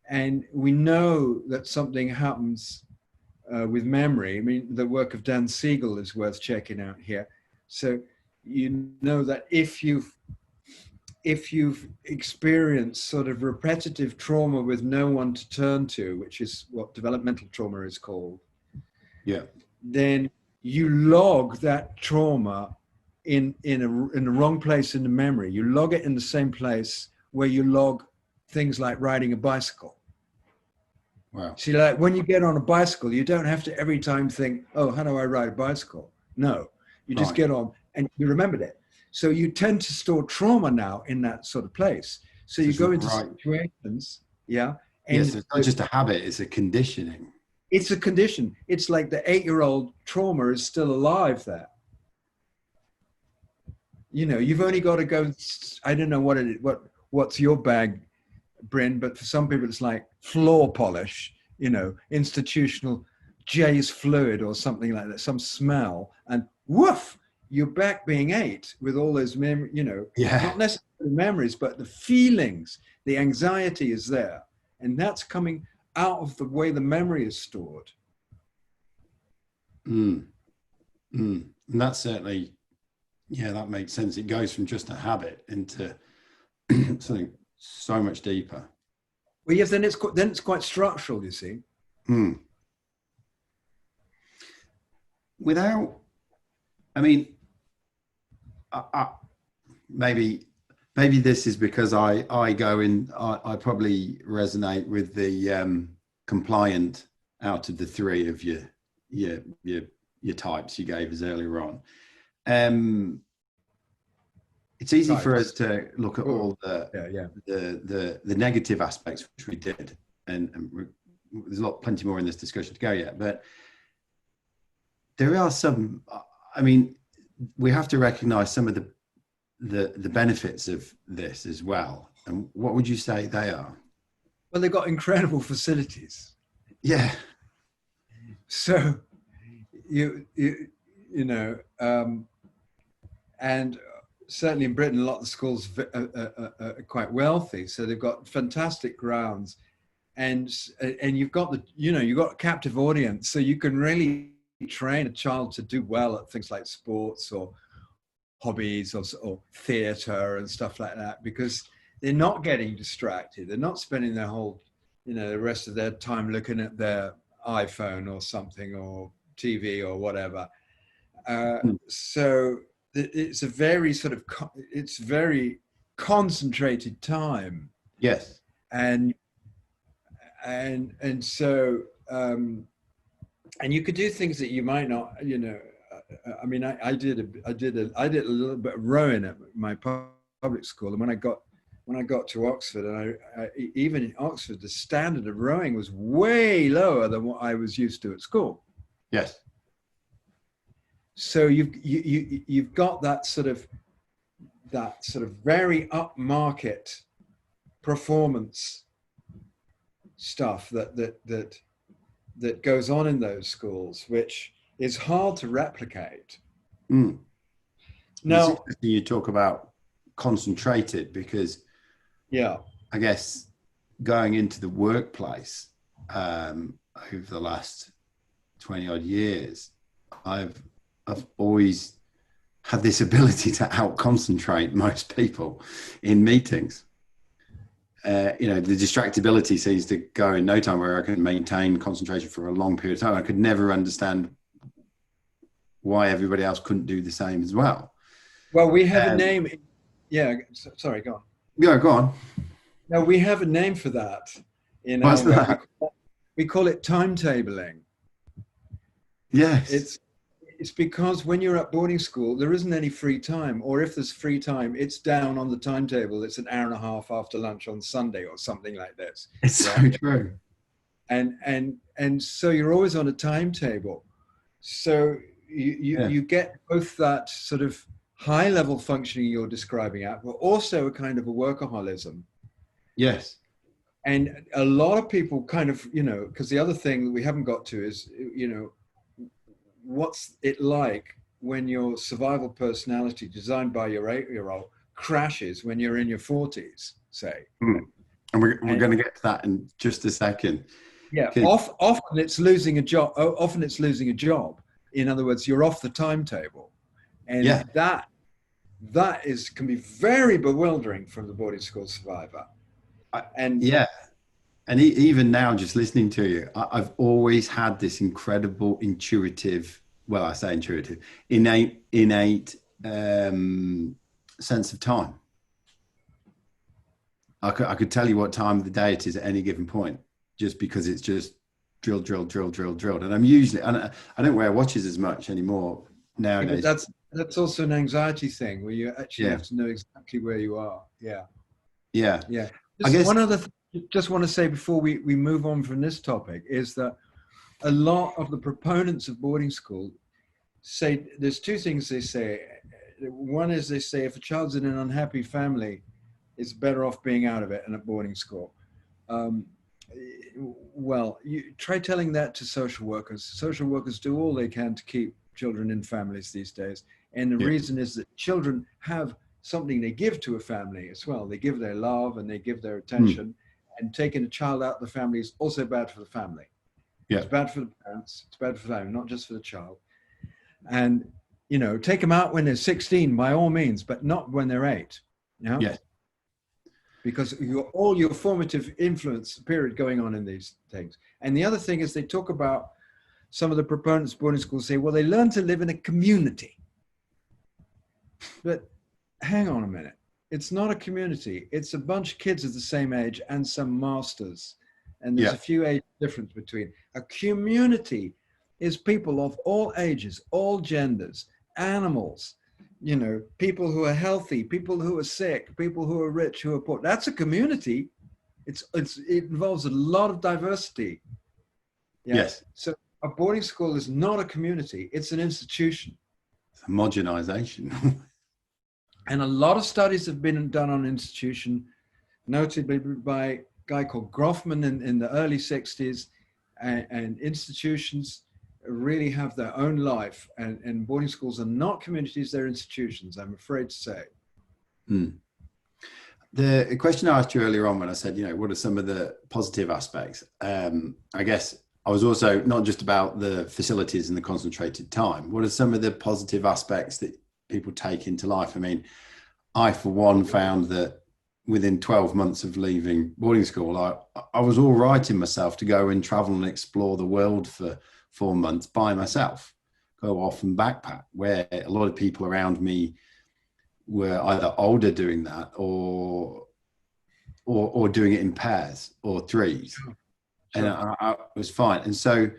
And we know that something happens with memory. I mean, the work of Dan Siegel is worth checking out here. So you know that if you've experienced sort of repetitive trauma with no one to turn to, which is what developmental trauma is called,
yeah,
then you log that trauma in the wrong place in the memory. You log it in the same place where you log things like riding a bicycle.
Wow.
See, like when you get on a bicycle, you don't have to every time think, oh, how do I ride a bicycle? No, you just get on and you remembered it. So you tend to store trauma now in that sort of place. So you go into situations, yeah. And
yes, it's not just a habit, it's a conditioning.
It's a condition. It's like the 8-year-old trauma is still alive there. You've only got to go, I don't know what's your bag, Bryn, but for some people it's like floor polish, you know, institutional J's fluid or something like that, some smell, and woof, you're back being 8 with all those memories, you know,
Yeah.
not necessarily memories, but the feelings, the anxiety is there. And that's coming out of the way the memory is stored.
And that's certainly, yeah, that makes sense. It goes from just a habit into something so much deeper.
Well, yes, then it's quite structural, you see.
Without, I mean, maybe this is because I probably resonate with the compliant out of the 3 of your types you gave us earlier on. It's easy for us to look at all the negative aspects, which we did, and there's plenty more in this discussion to go yet, but there are some, I mean, we have to recognize some of the benefits of this as well. And what would you say they are?
Well, they've got incredible facilities.
Yeah.
So you know, and certainly in Britain, a lot of the schools are quite wealthy, so they've got fantastic grounds, and you've got you've got a captive audience, so you can really train a child to do well at things like sports or hobbies or theatre and stuff like that, because they're not getting distracted. They're not spending their whole, the rest of their time looking at their iPhone or something, or TV or whatever. So it's a very sort of, it's very concentrated time.
Yes.
And so, and you could do things that you might not, I mean, I did a little bit of rowing at my public school, and when I got to Oxford, and I even in Oxford, the standard of rowing was way lower than what I was used to at school.
Yes.
So you've got that sort of very upmarket performance stuff that goes on in those schools, which is hard to replicate.
Now, you talk about concentrated, because I guess going into the workplace over the last 20 odd years, I've always had this ability to out concentrate most people in meetings. The distractibility seems to go in no time, where I can maintain concentration for a long period of time. I could never understand why everybody else couldn't do the same as well.
Well, we have a name. Yeah, sorry, go on.
Yeah, go on.
No, we have a name for that.
What's that?
We call it timetabling.
Yes.
It's because when you're at boarding school, there isn't any free time, or if there's free time, it's down on the timetable. It's an hour and a half after lunch on Sunday or something like this.
It's so true.
And so you're always on a timetable. So you get both that sort of high level functioning you're describing at, but also a kind of a workaholism.
Yes.
And a lot of people kind of, because the other thing that we haven't got to is, what's it like when your survival personality designed by your 8-year-old crashes when you're in your 40s, say.
And we're going to get to that in just a second.
Yeah, often it's losing a job. Often it's losing a job. In other words, you're off the timetable, and that can be very bewildering from the boarding school survivor.
And even now, just listening to you, I've always had this incredible intuitive, well, I say intuitive, innate sense of time. I could tell you what time of the day it is at any given point, just because it's just drilled. And I'm usually, I don't wear watches as much anymore nowadays.
Yeah, that's also an anxiety thing, where you actually have to know exactly where you are. Yeah. I guess one other thing I just want to say before we move on from this topic is that a lot of the proponents of boarding school say, there's two things they say. One is they say if a child's in an unhappy family, is better off being out of it and at boarding school. Um, well, you try telling that to social workers. Social workers do all they can to keep children in families these days. And the reason is that children have something they give to a family as well. They give their love and they give their attention. And taking a child out of the family is also bad for the family.
Yeah.
It's bad for the parents. It's bad for the family, not just for the child. And, you know, take them out when they're 16 by all means, but not when they're 8. You know?
Yes.
Because all your formative influence period going on in these things. And the other thing is they talk about, some of the proponents of boarding schools say, well, they learn to live in a community. But hang on a minute. It's not a community. It's a bunch of kids of the same age and some masters. And there's a few age difference between. A community is people of all ages, all genders, animals, you know, people who are healthy, people who are sick, people who are rich, who are poor. That's a community. It involves a lot of diversity. Yeah?
Yes.
So a boarding school is not a community. It's an institution.
It's a homogenization.
And a lot of studies have been done on institution, notably by a guy called Groffman in the early 60s, and institutions really have their own life, and boarding schools are not communities, they're institutions, I'm afraid to say.
The question I asked you earlier on when I said, you know, what are some of the positive aspects? I guess I was also not just about the facilities and the concentrated time. What are some of the positive aspects that people take into life? I mean, I, for one, found that within 12 months of leaving boarding school, I was all right in myself to go and travel and explore the world for 4 months by myself, go off and backpack, where a lot of people around me were either older doing that or doing it in pairs or threes. Sure. And I was fine. And so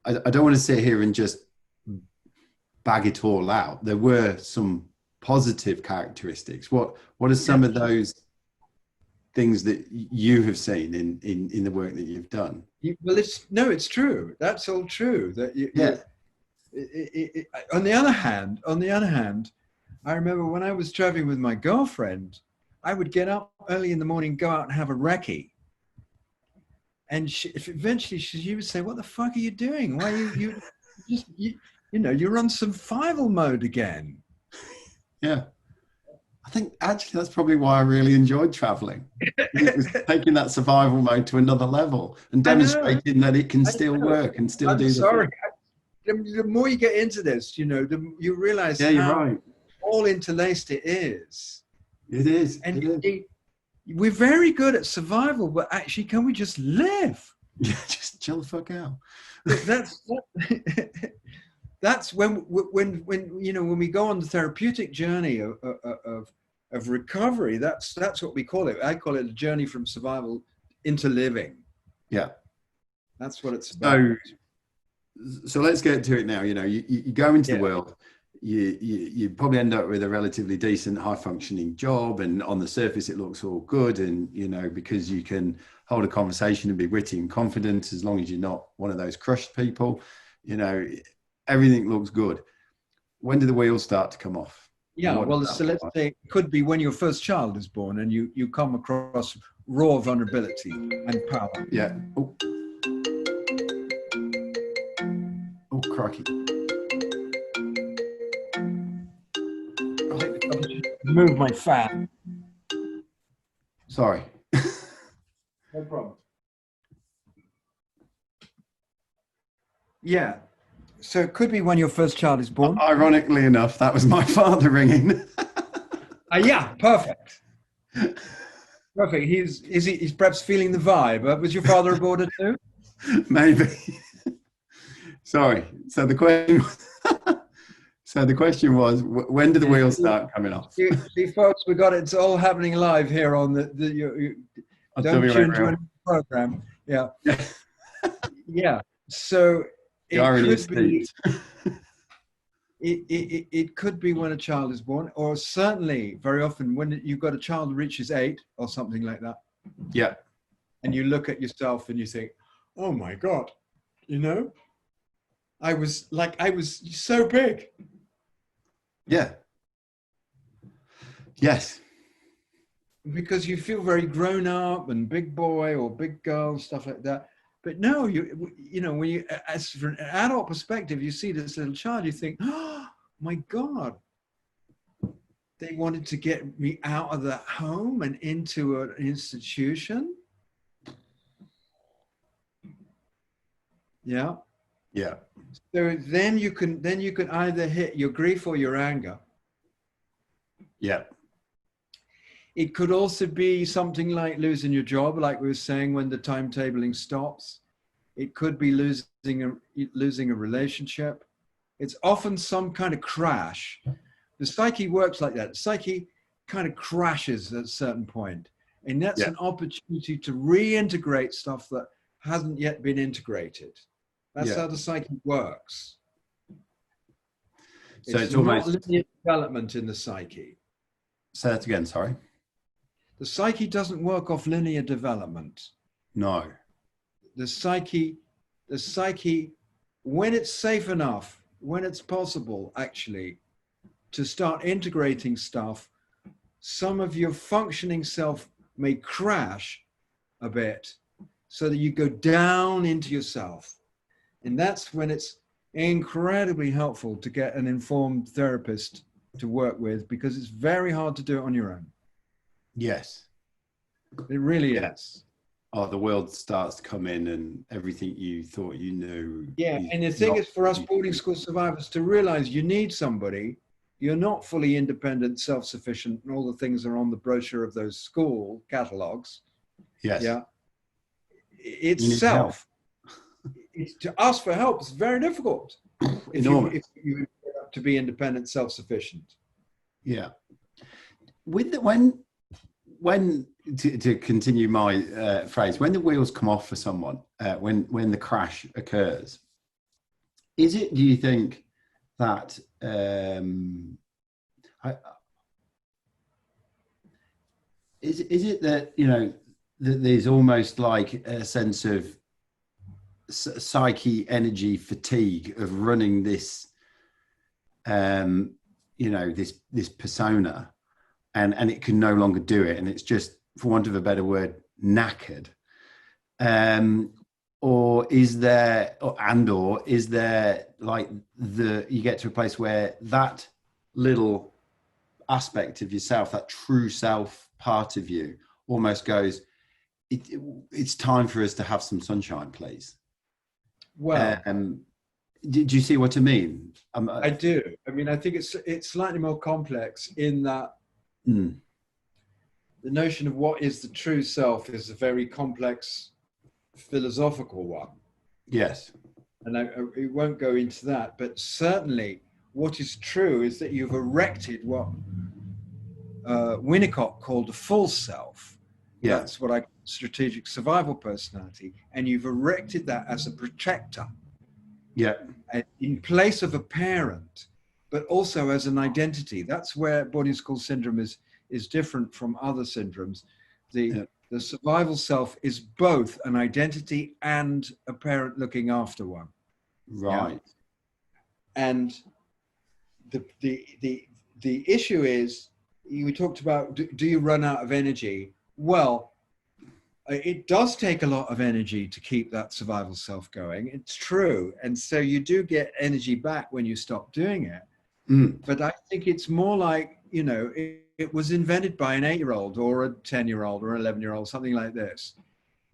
I don't want to sit here and just bag it all out. There were some positive characteristics. What are some of those things that you have seen in the work that you've done?
Well, it's true. That's all true. That on the other hand, I remember when I was traveling with my girlfriend, I would get up early in the morning, go out and have a recce. And eventually she would say, "What the fuck are you doing? Why you're on survival mode again."
Yeah. I think actually that's probably why I really enjoyed traveling. It was taking that survival mode to another level and demonstrating that it can still work and still do the thing.
The more you get into this, you know, you realize how all interlaced it is.
It is.
And we're very good at survival, but actually, can we just live?
Yeah, just chill the fuck out.
That's when you know, when we go on the therapeutic journey of recovery. That's what we call it. I call it a journey from survival into living.
Yeah,
that's what it's about.
So let's get to it now. You know, you go into the world. You probably end up with a relatively decent, high-functioning job, and on the surface it looks all good. And you know, because you can hold a conversation and be witty and confident, as long as you're not one of those crushed people, you know, everything looks good. When do the wheels start to come off?
Yeah, well, so let's say it could be when your first child is born and you come across raw vulnerability and power.
Yeah. Oh, crikey.
Move my fan.
Sorry.
No problem. Yeah. So it could be when your first child is born.
Ironically enough, that was my father ringing.
Yeah, perfect. Perfect. He's perhaps feeling the vibe. Was your father aboard it too?
Maybe. Sorry. So the question was, when do the wheels start coming off?
See, folks, we got it. It's all happening live here on the don't tune to any program. Yeah. Yeah. So it could be when a child is born, or certainly very often when you've got a child who reaches 8 or something like that.
Yeah.
And you look at yourself and you think, oh my God, you know, I was so big.
Yeah. Yes.
because you feel very grown up and big boy or big girl, stuff like that. But no, you know, when you, as from an adult perspective, you see this little child, you think, oh my God, they wanted to get me out of the home and into an institution. Yeah.
Yeah.
So then you can either hit your grief or your anger.
Yeah.
It could also be something like losing your job, like we were saying, when the timetabling stops. It could be losing a relationship. It's often some kind of crash. The psyche works like that. Psyche kind of crashes at a certain point, and that's an opportunity to reintegrate stuff that hasn't yet been integrated. That's how the psyche works.
So it's
not
almost
linear development in the psyche.
Say that again, sorry.
The psyche doesn't work off linear development.
No.
The psyche, when it's safe enough, when it's possible, actually, to start integrating stuff, some of your functioning self may crash a bit so that you go down into yourself. And that's when it's incredibly helpful to get an informed therapist to work with, because it's very hard to do it on your own.
Yes.
It really is.
Oh, the world starts to come in and everything you thought you knew.
Yeah, and the thing is for us boarding school survivors to realize you need somebody. You're not fully independent, self-sufficient, and all the things are on the brochure of those school catalogs.
Yes.
Yeah. It's self. It's, to ask for help is very difficult. If you have to be independent, self-sufficient.
Yeah. With the, when to continue my phrase, when the wheels come off for someone, when the crash occurs, do you think that is it that, you know, that there's almost like a sense of psyche energy fatigue of running this you know, this persona, and it can no longer do it, and it's just, for want of a better word, knackered, or is there like you get to a place where that little aspect of yourself, that true self part of you, almost goes, it's time for us to have some sunshine, please?
Well,
do you see what I mean?
I do. I mean, I think it's slightly more complex in that the notion of what is the true self is a very complex philosophical one.
Yes.
And I won't go into that, but certainly what is true is that you've erected what Winnicott called a full self.
Yeah.
That's what I call strategic survival personality. And you've erected that as a protector.
Yeah.
In place of a parent, but also as an identity. That's where boarding school syndrome is different from other syndromes. The survival self is both an identity and a parent looking after one.
Right.
Yeah? And the issue is, we talked about, do you run out of energy? Well, it does take a lot of energy to keep that survival self going. It's true. And so you do get energy back when you stop doing it. But I think it's more like, you know, it was invented by an 8-year-old or a 10-year-old or an 11-year-old, something like this.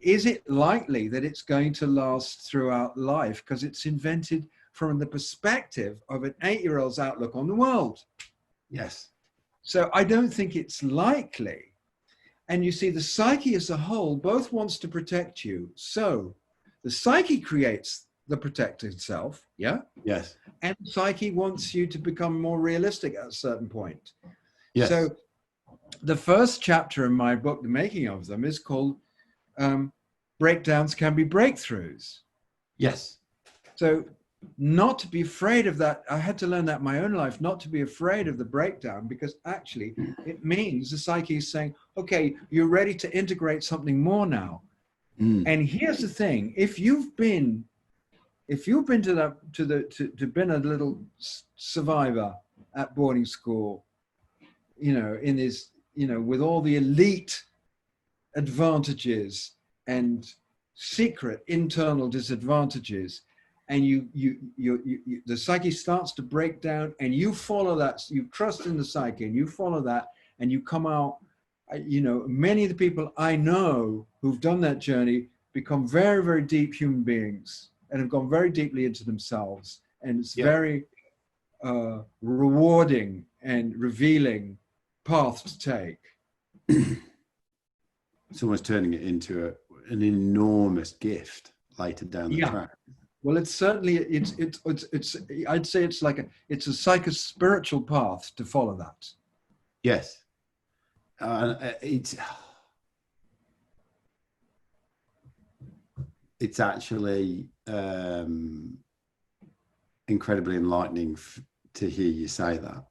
Is it likely that it's going to last throughout life? Because it's invented from the perspective of an 8-year-old's outlook on the world.
Yes.
So I don't think it's likely. And you see, the psyche as a whole both wants to protect you. So the psyche creates the protected self, yeah?
Yes.
And psyche wants you to become more realistic at a certain point.
Yes.
So the first chapter in my book, The Making of Them, is called Breakdowns Can Be Breakthroughs.
Yes.
So not to be afraid of that. I had to learn that in my own life, not to be afraid of the breakdown, because actually it means the psyche is saying, okay, you're ready to integrate something more now. And here's the thing: if you've been been a little survivor at boarding school, you know, in this with all the elite advantages and secret internal disadvantages, and the psyche starts to break down, and you follow that, you trust in the psyche, and you follow that, and you come out. Many of the people I know who've done that journey become very, very deep human beings and have gone very deeply into themselves, and it's very rewarding and revealing path to take.
It's almost turning it into an enormous gift later down the track.
Well, it's certainly it's I'd say it's like it's a psycho-spiritual path to follow that.
Yes, it's actually incredibly enlightening to hear you say that,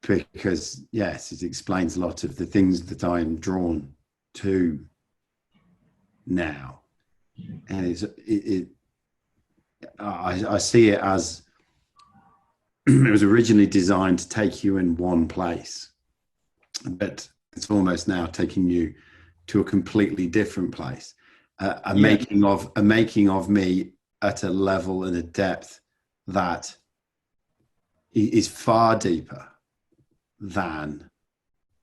because yes, it explains a lot of the things that I am drawn to now, and I see it as it was originally designed to take you in one place, but it's almost now taking you to a completely different place, making of me at a level and a depth that is far deeper than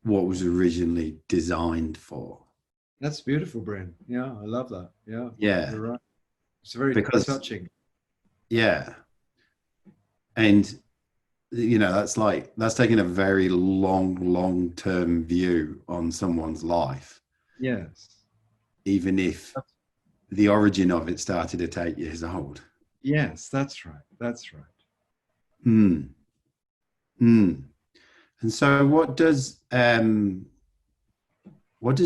what was originally designed for.
That's beautiful, Bryn. Yeah, I love that. Yeah, you're right. It's very touching.
Yeah, and that's taking a very long-term view on someone's life.
Yes,
even if the origin of it started at 8 years old.
Yes, that's right. That's right.
And so what does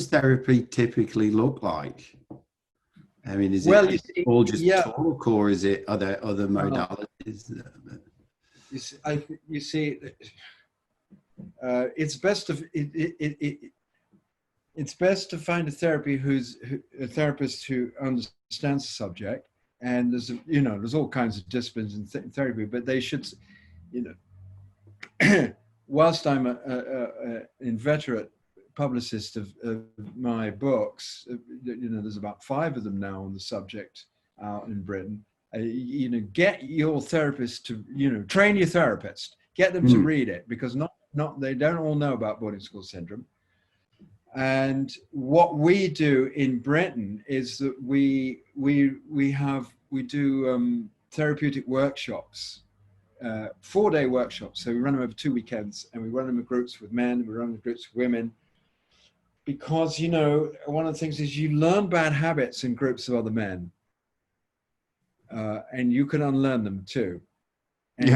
therapy typically look like? I mean, is it all just talk, or are there other modalities?
You see, it's best to find a therapist who understands the subject. And there's all kinds of disciplines in therapy, but they should, whilst I'm an inveterate publicist of my books, there's about 5 of them now on the subject out in Britain. Get your therapist to, train your therapist, get them to read it, because they don't all know about boarding school syndrome. And what we do in Britain is that we do therapeutic workshops, 4-day workshops. So we run them over 2 weekends, and we run them in groups with men, we run them in groups with women. Because, one of the things is you learn bad habits in groups of other men, and you can unlearn them too. And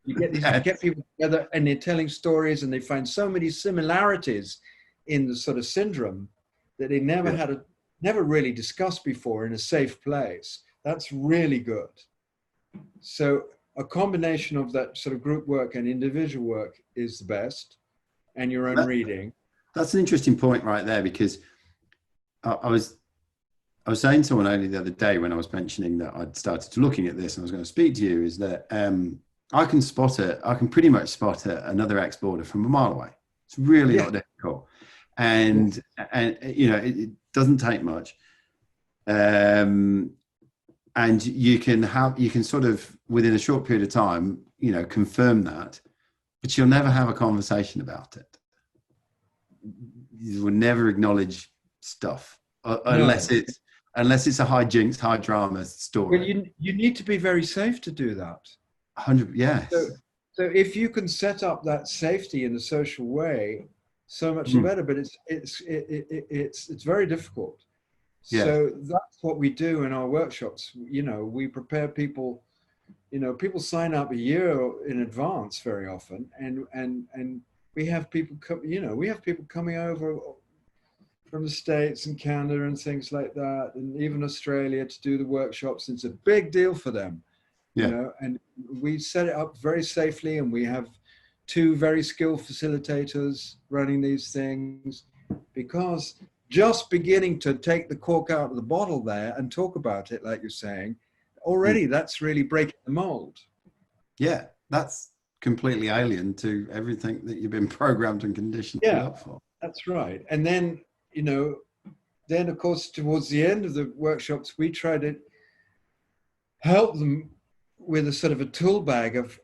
you get people together, and they're telling stories, and they find so many similarities in the sort of syndrome that they never really discussed before in a safe place. That's really good. So a combination of that sort of group work and individual work is the best, and your own reading.
That's an interesting point right there, because I was saying to someone only the other day when I was mentioning that I'd started looking at this and I was going to speak to you, is that I can pretty much spot another ex-boarder from a mile away. It's really not difficult. And it doesn't take much. And you can sort of within a short period of time, confirm that, but you'll never have a conversation about it. You will never acknowledge stuff unless it's a hijinks, high drama story.
Well, you need to be very safe to do that.
100, yes.
So if you can set up that safety in a social way, so much better. But it's very difficult. Yeah. So that's what we do in our workshops. We prepare people. People sign up a year in advance very often, and we have people coming over from the States and Canada and things like that, and even Australia to do the workshops. It's a big deal for them. And we set it up very safely, and we have 2 very skilled facilitators running these things, because just beginning to take the cork out of the bottle there and talk about it, like you're saying, already that's really breaking the mold.
Yeah, that's completely alien to everything that you've been programmed and conditioned to look for.
That's right. And then, then of course, towards the end of the workshops, we try to help them with a sort of a tool bag of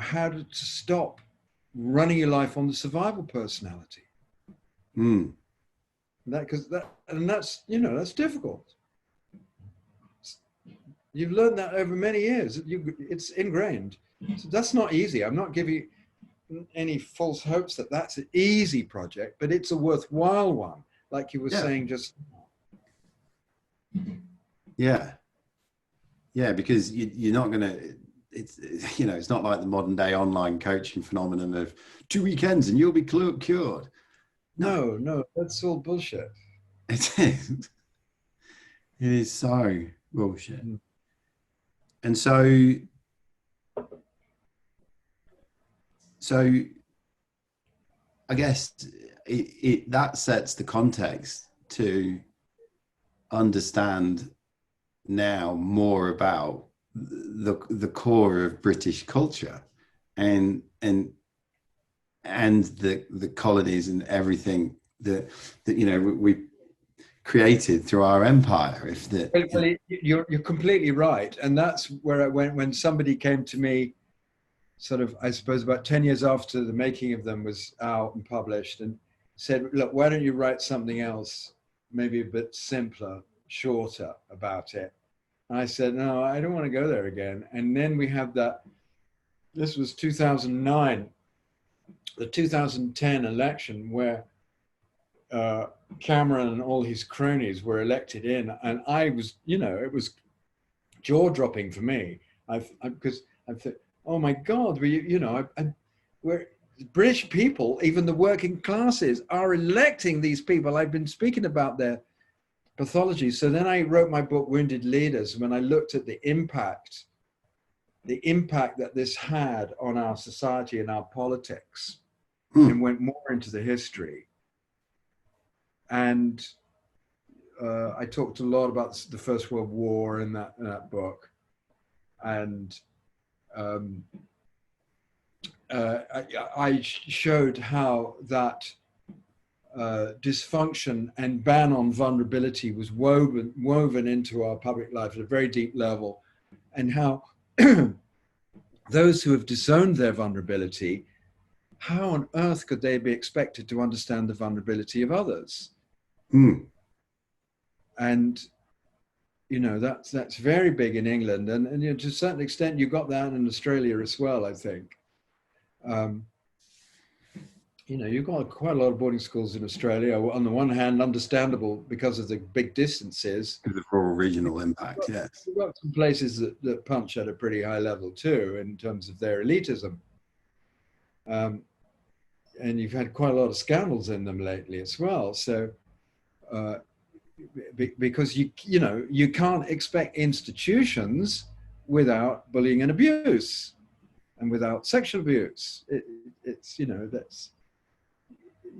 how to stop running your life on the survival personality. That's difficult. You've learned that over many years. It's ingrained. So that's not easy. I'm not giving you any false hopes that that's an easy project, but it's a worthwhile one, like you were saying just.
Yeah, because you're not going to. It's not like the modern day online coaching phenomenon of 2 weekends and you'll be cured.
No, that's all bullshit.
It is. It is so bullshit. And so I guess that sets the context to understand now more about the core of British culture and the colonies and everything that we created through our empire.
You're completely right, and that's where I went when somebody came to me, sort of, I suppose, about 10 years after the making of them was out and published, and said, "Look, why don't you write something else, maybe a bit simpler, shorter about it?" And I said, "No, I don't want to go there again." And then we had that. This was 2009, the 2010 election, where Cameron and all his cronies were elected in, and I was, it was jaw-dropping for me. Because I thought, oh my God, we're British people, even the working classes, are electing these people. I've been speaking about their pathology. So then I wrote my book, Wounded Leaders, when I looked at the impact that this had on our society and our politics, and went more into the history. And I talked a lot about the First World War in that book. And I showed how that dysfunction and ban on vulnerability was woven into our public life at a very deep level, and how those who have disowned their vulnerability, how on earth could they be expected to understand the vulnerability of others? And that's very big in England, and to a certain extent you got that in Australia as well, I think. You've got quite a lot of boarding schools in Australia. On the one hand, understandable because of the big distances.
The rural regional impact, yes.
You've got some places that punch at a pretty high level too, in terms of their elitism. And you've had quite a lot of scandals in them lately as well. So, because you can't expect institutions without bullying and abuse, and without sexual abuse.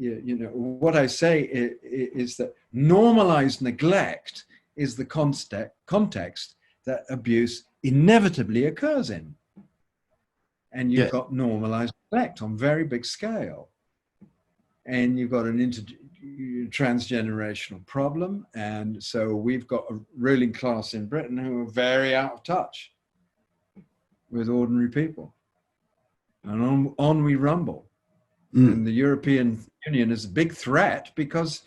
What I say is that normalized neglect is the context that abuse inevitably occurs in. And you've got normalized neglect on very big scale. And you've got an transgenerational problem. And so we've got a ruling class in Britain who are very out of touch with ordinary people. And on we rumble. And the European Union is a big threat because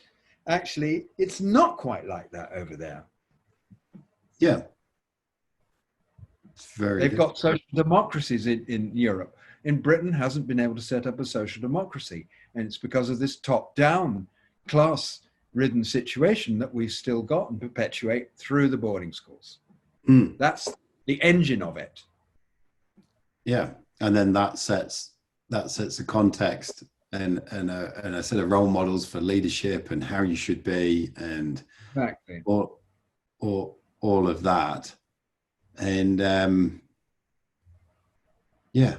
actually it's not quite like that over there.
Yeah.
They've got social democracies in Europe. In Britain, hasn't been able to set up a social democracy. And it's because of this top-down, class-ridden situation that we've still got and perpetuate through the boarding schools. That's the engine of it.
Yeah. And then that sets a context and a set of role models for leadership and how you should be, and
exactly
all of that. And yeah.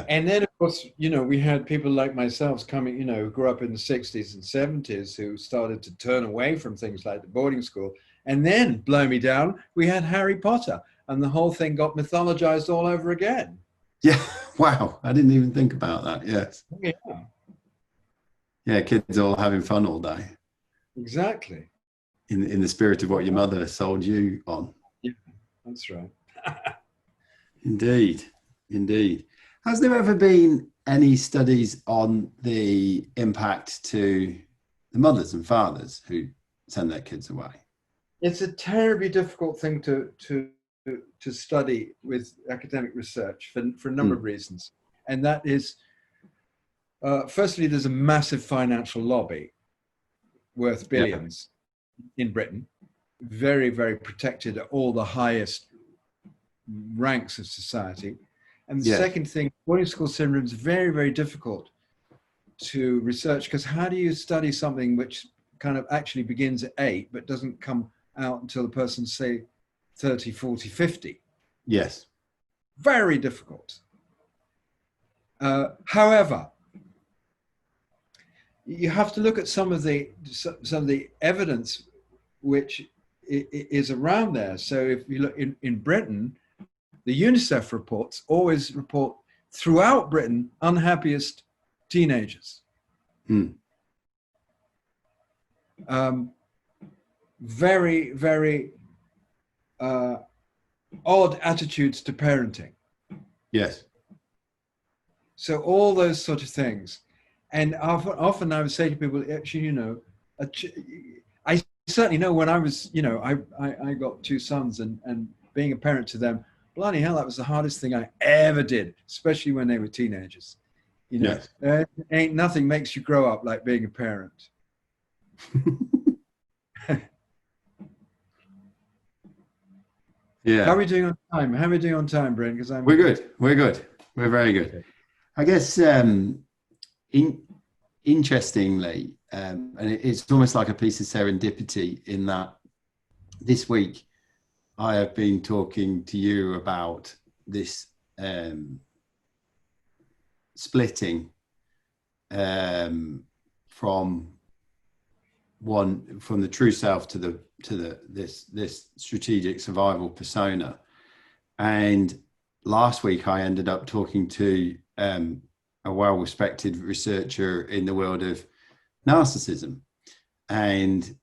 And then of course, we had people like myself coming, who grew up in the 60s and 70s, who started to turn away from things like the boarding school. And then, blow me down, we had Harry Potter, and the whole thing got mythologized all over again.
Yeah. Wow. I didn't even think about that. Yes.
Yeah,
Yeah. Kids all having fun all day
exactly.
in the spirit of what your mother sold you on.
Yeah, that's right.
Indeed. Indeed. Has there ever been any studies on the impact to the mothers and fathers who send their kids away?
It's a terribly difficult thing to study with academic research for a number of
Mm.
reasons, and that is, firstly, there's a massive financial lobby worth
Yeah.
billions in Britain, very, very protected at all the highest ranks of society. And the
Yes.
second thing, boarding school syndrome is very, very difficult to research, because how do you study something which kind of actually begins at 8 but doesn't come out until the person's, say, 30, 40, 50?
Yes.
Very difficult. However, you have to look at some of the evidence which is around there. So if you look in Britain, the UNICEF reports always report throughout Britain unhappiest teenagers.
Mm.
Very, very odd attitudes to parenting.
Yes.
So all those sort of things. And often I would say to people, actually, I certainly know when I was, I got 2 sons, and being a parent to them, bloody hell, that was the hardest thing I ever did, especially when they were teenagers.
Yes.
Ain't nothing makes you grow up like being a parent.
Yeah.
How are we doing on time? How are we doing on time, Bryn? Because
We're good. We're good. We're very good.
Okay.
I guess interestingly, and it's almost like a piece of serendipity in that this week I have been talking to you about this splitting from the true self to this strategic survival persona. And last week I ended up talking to a well-respected researcher in the world of narcissism, and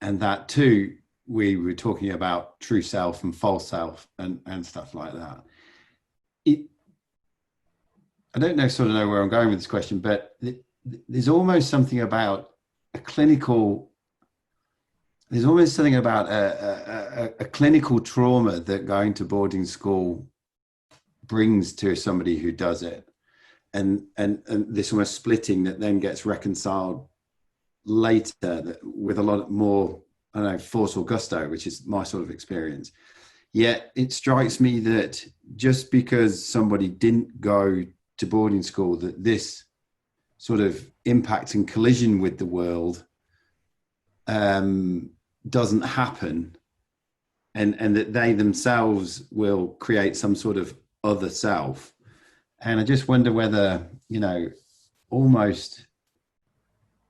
that too, we were talking about true self and false self and stuff like that. I don't know where I'm going with this question, but there's almost something about a clinical a clinical trauma that going to boarding school brings to somebody who does it, and this almost splitting that then gets reconciled later with a lot more, I don't know, force or gusto, which is my sort of experience. Yet it strikes me that just because somebody didn't go to boarding school, that this sort of impact and collision with the world doesn't happen, and that they themselves will create some sort of other self. And I just wonder whether, almost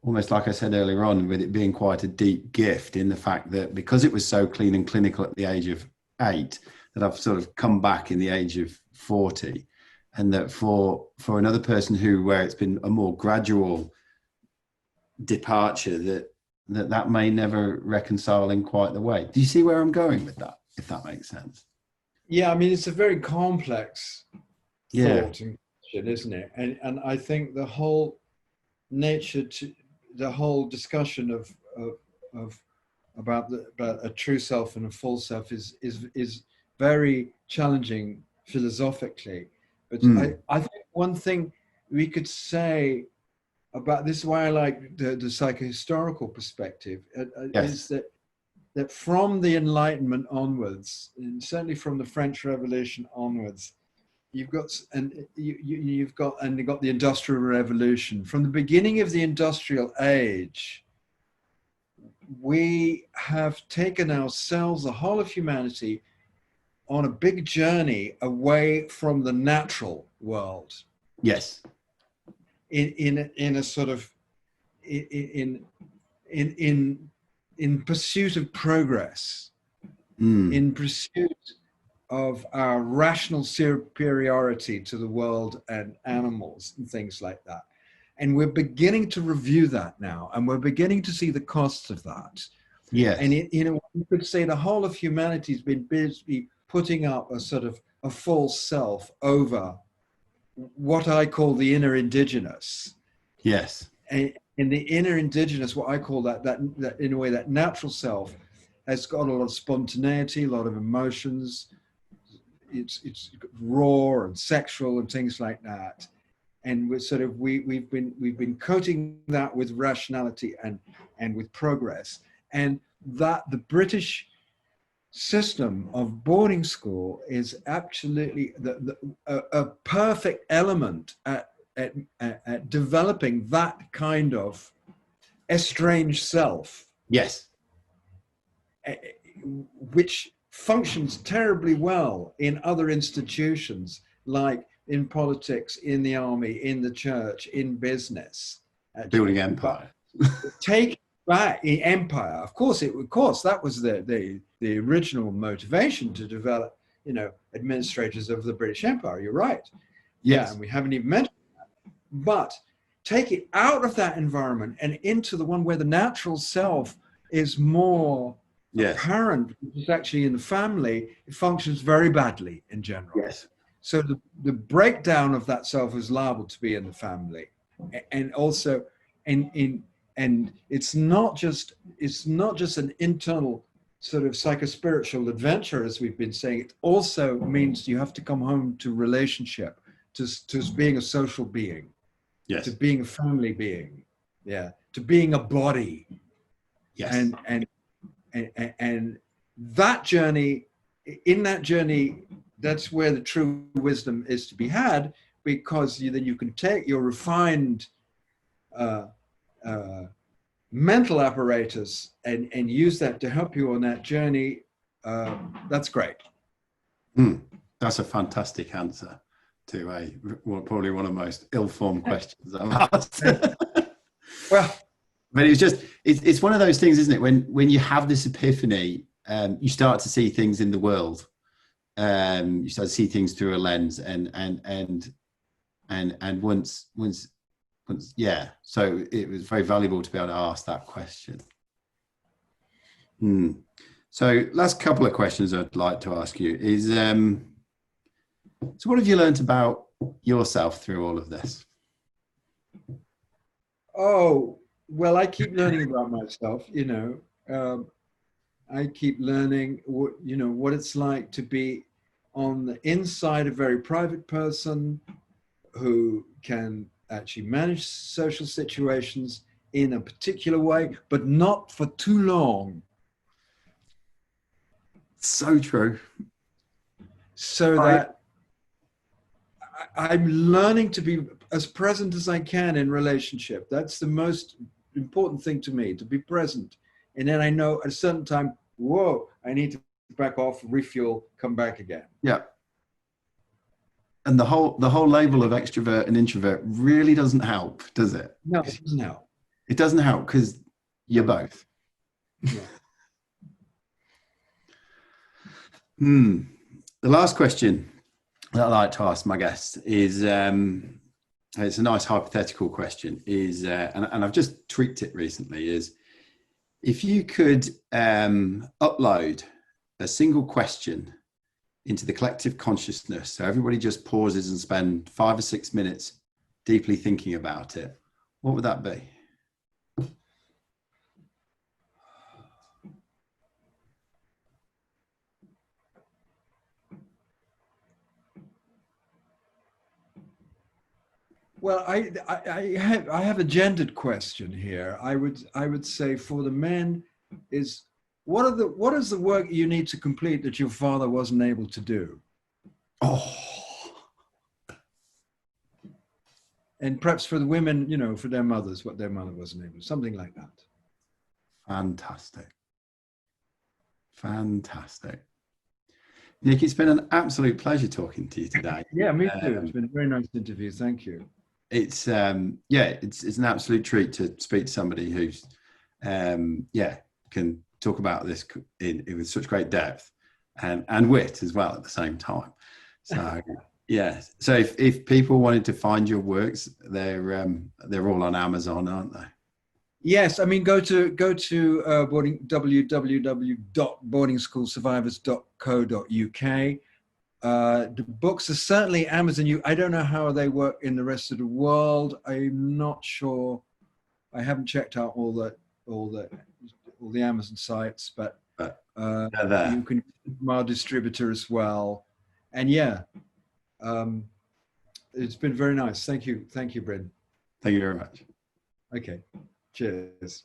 like I said earlier on, with it being quite a deep gift in the fact that because it was so clean and clinical at the age of 8, that I've sort of come back in the age of 40, and that for another person where it's been a more gradual departure, that may never reconcile in quite the way. Do you see where I'm going with that, if that makes sense?
Yeah, I mean, it's a very complex thought and question, isn't it? And I think the whole the whole discussion about a true self and a false self is very challenging philosophically. But I think one thing we could say about this is why I like the psychohistorical perspective, is that from the Enlightenment onwards, and certainly from the French Revolution onwards, you've got the Industrial Revolution. From the beginning of the Industrial Age, we have taken ourselves, the whole of humanity, on a big journey away from the natural world.
Yes.
In a sort of in pursuit of progress, in pursuit of our rational superiority to the world and animals and things like that. And we're beginning to review that now, and we're beginning to see the costs of that.
Yes.
And you could say the whole of humanity has been busy putting up a sort of a false self over what I call the inner indigenous.
Yes.
And in the inner indigenous, what I call that in a way, that natural self has got a lot of spontaneity, a lot of emotions. It's raw and sexual and things like that. And we've been coating that with rationality and with progress. And that the British system of boarding school is absolutely a perfect element at developing that kind of estranged self.
Yes.
Which functions terribly well in other institutions, like in politics, in the army, in the church, in business.
Building empire.
But take back in empire. Of course, that was the original motivation to develop, administrators of the British Empire. You're right.
Yes.
Yeah, and we haven't even mentioned that. But take it out of that environment and into the one where the natural self is more apparent, which is actually in the family. It functions very badly in general.
Yes.
So the breakdown of that self is liable to be in the family, and also and it's not just an internal sort of psychospiritual adventure, as we've been saying. It also means you have to come home to relationship, to being a social being,
yes,
to being a family being, to being a body,
yes,
and that journey. In that journey, that's where the true wisdom is to be had, because then you can take your refined mental apparatus and use that to help you on that journey. That's great.
That's a fantastic answer to probably one of the most ill-formed questions I've asked.
Well,
but it's one of those things, isn't it? When you have this epiphany, you start to see things in the world. You start to see things through a lens, and once, yeah. So it was very valuable to be able to ask that question. So last couple of questions I'd like to ask you is, so what have you learned about yourself through all of this?
Oh, well, I keep learning about myself, I keep learning what it's like to be on the inside a very private person who can actually manage social situations in a particular way, but not for too long.
So true.
So that I'm learning to be as present as I can in relationship. That's the most important thing to me, to be present. And then I know at a certain time, whoa, I need to back off, refuel, come back again.
Yeah. And the whole label of extrovert and introvert really doesn't help, does it?
No, it doesn't help.
It doesn't help because you're both.
Yeah.
The last question that I like to ask my guests is, it's a nice hypothetical question, is, and I've just tweaked it recently, is if you could upload a single question into the collective consciousness, so everybody just pauses and spend 5 or 6 minutes deeply thinking about it, what would that be?
Well, I have a gendered question here. I would say for the men is what is the work you need to complete that your father wasn't able to do?
Oh.
And perhaps for the women, for their mothers, what their mother wasn't able to, something like that.
Fantastic. Nick, it's been an absolute pleasure talking to you today.
Yeah, me too. It's been a very nice interview. Thank you.
It's it's an absolute treat to speak to somebody who's can talk about this with such great depth. and wit as well at the same time. So yeah. So if people wanted to find your works, they're all on Amazon, aren't they?
Yes, I mean, go to www.boardingschoolsurvivors.co.uk. The books are certainly Amazon. I don't know how they work in the rest of the world. I'm not sure. I haven't checked out all the Amazon sites, but
They're there.
you can from our distributor as well. And yeah, it's been very nice. Thank you, Bryn.
Thank you very much.
Okay, cheers.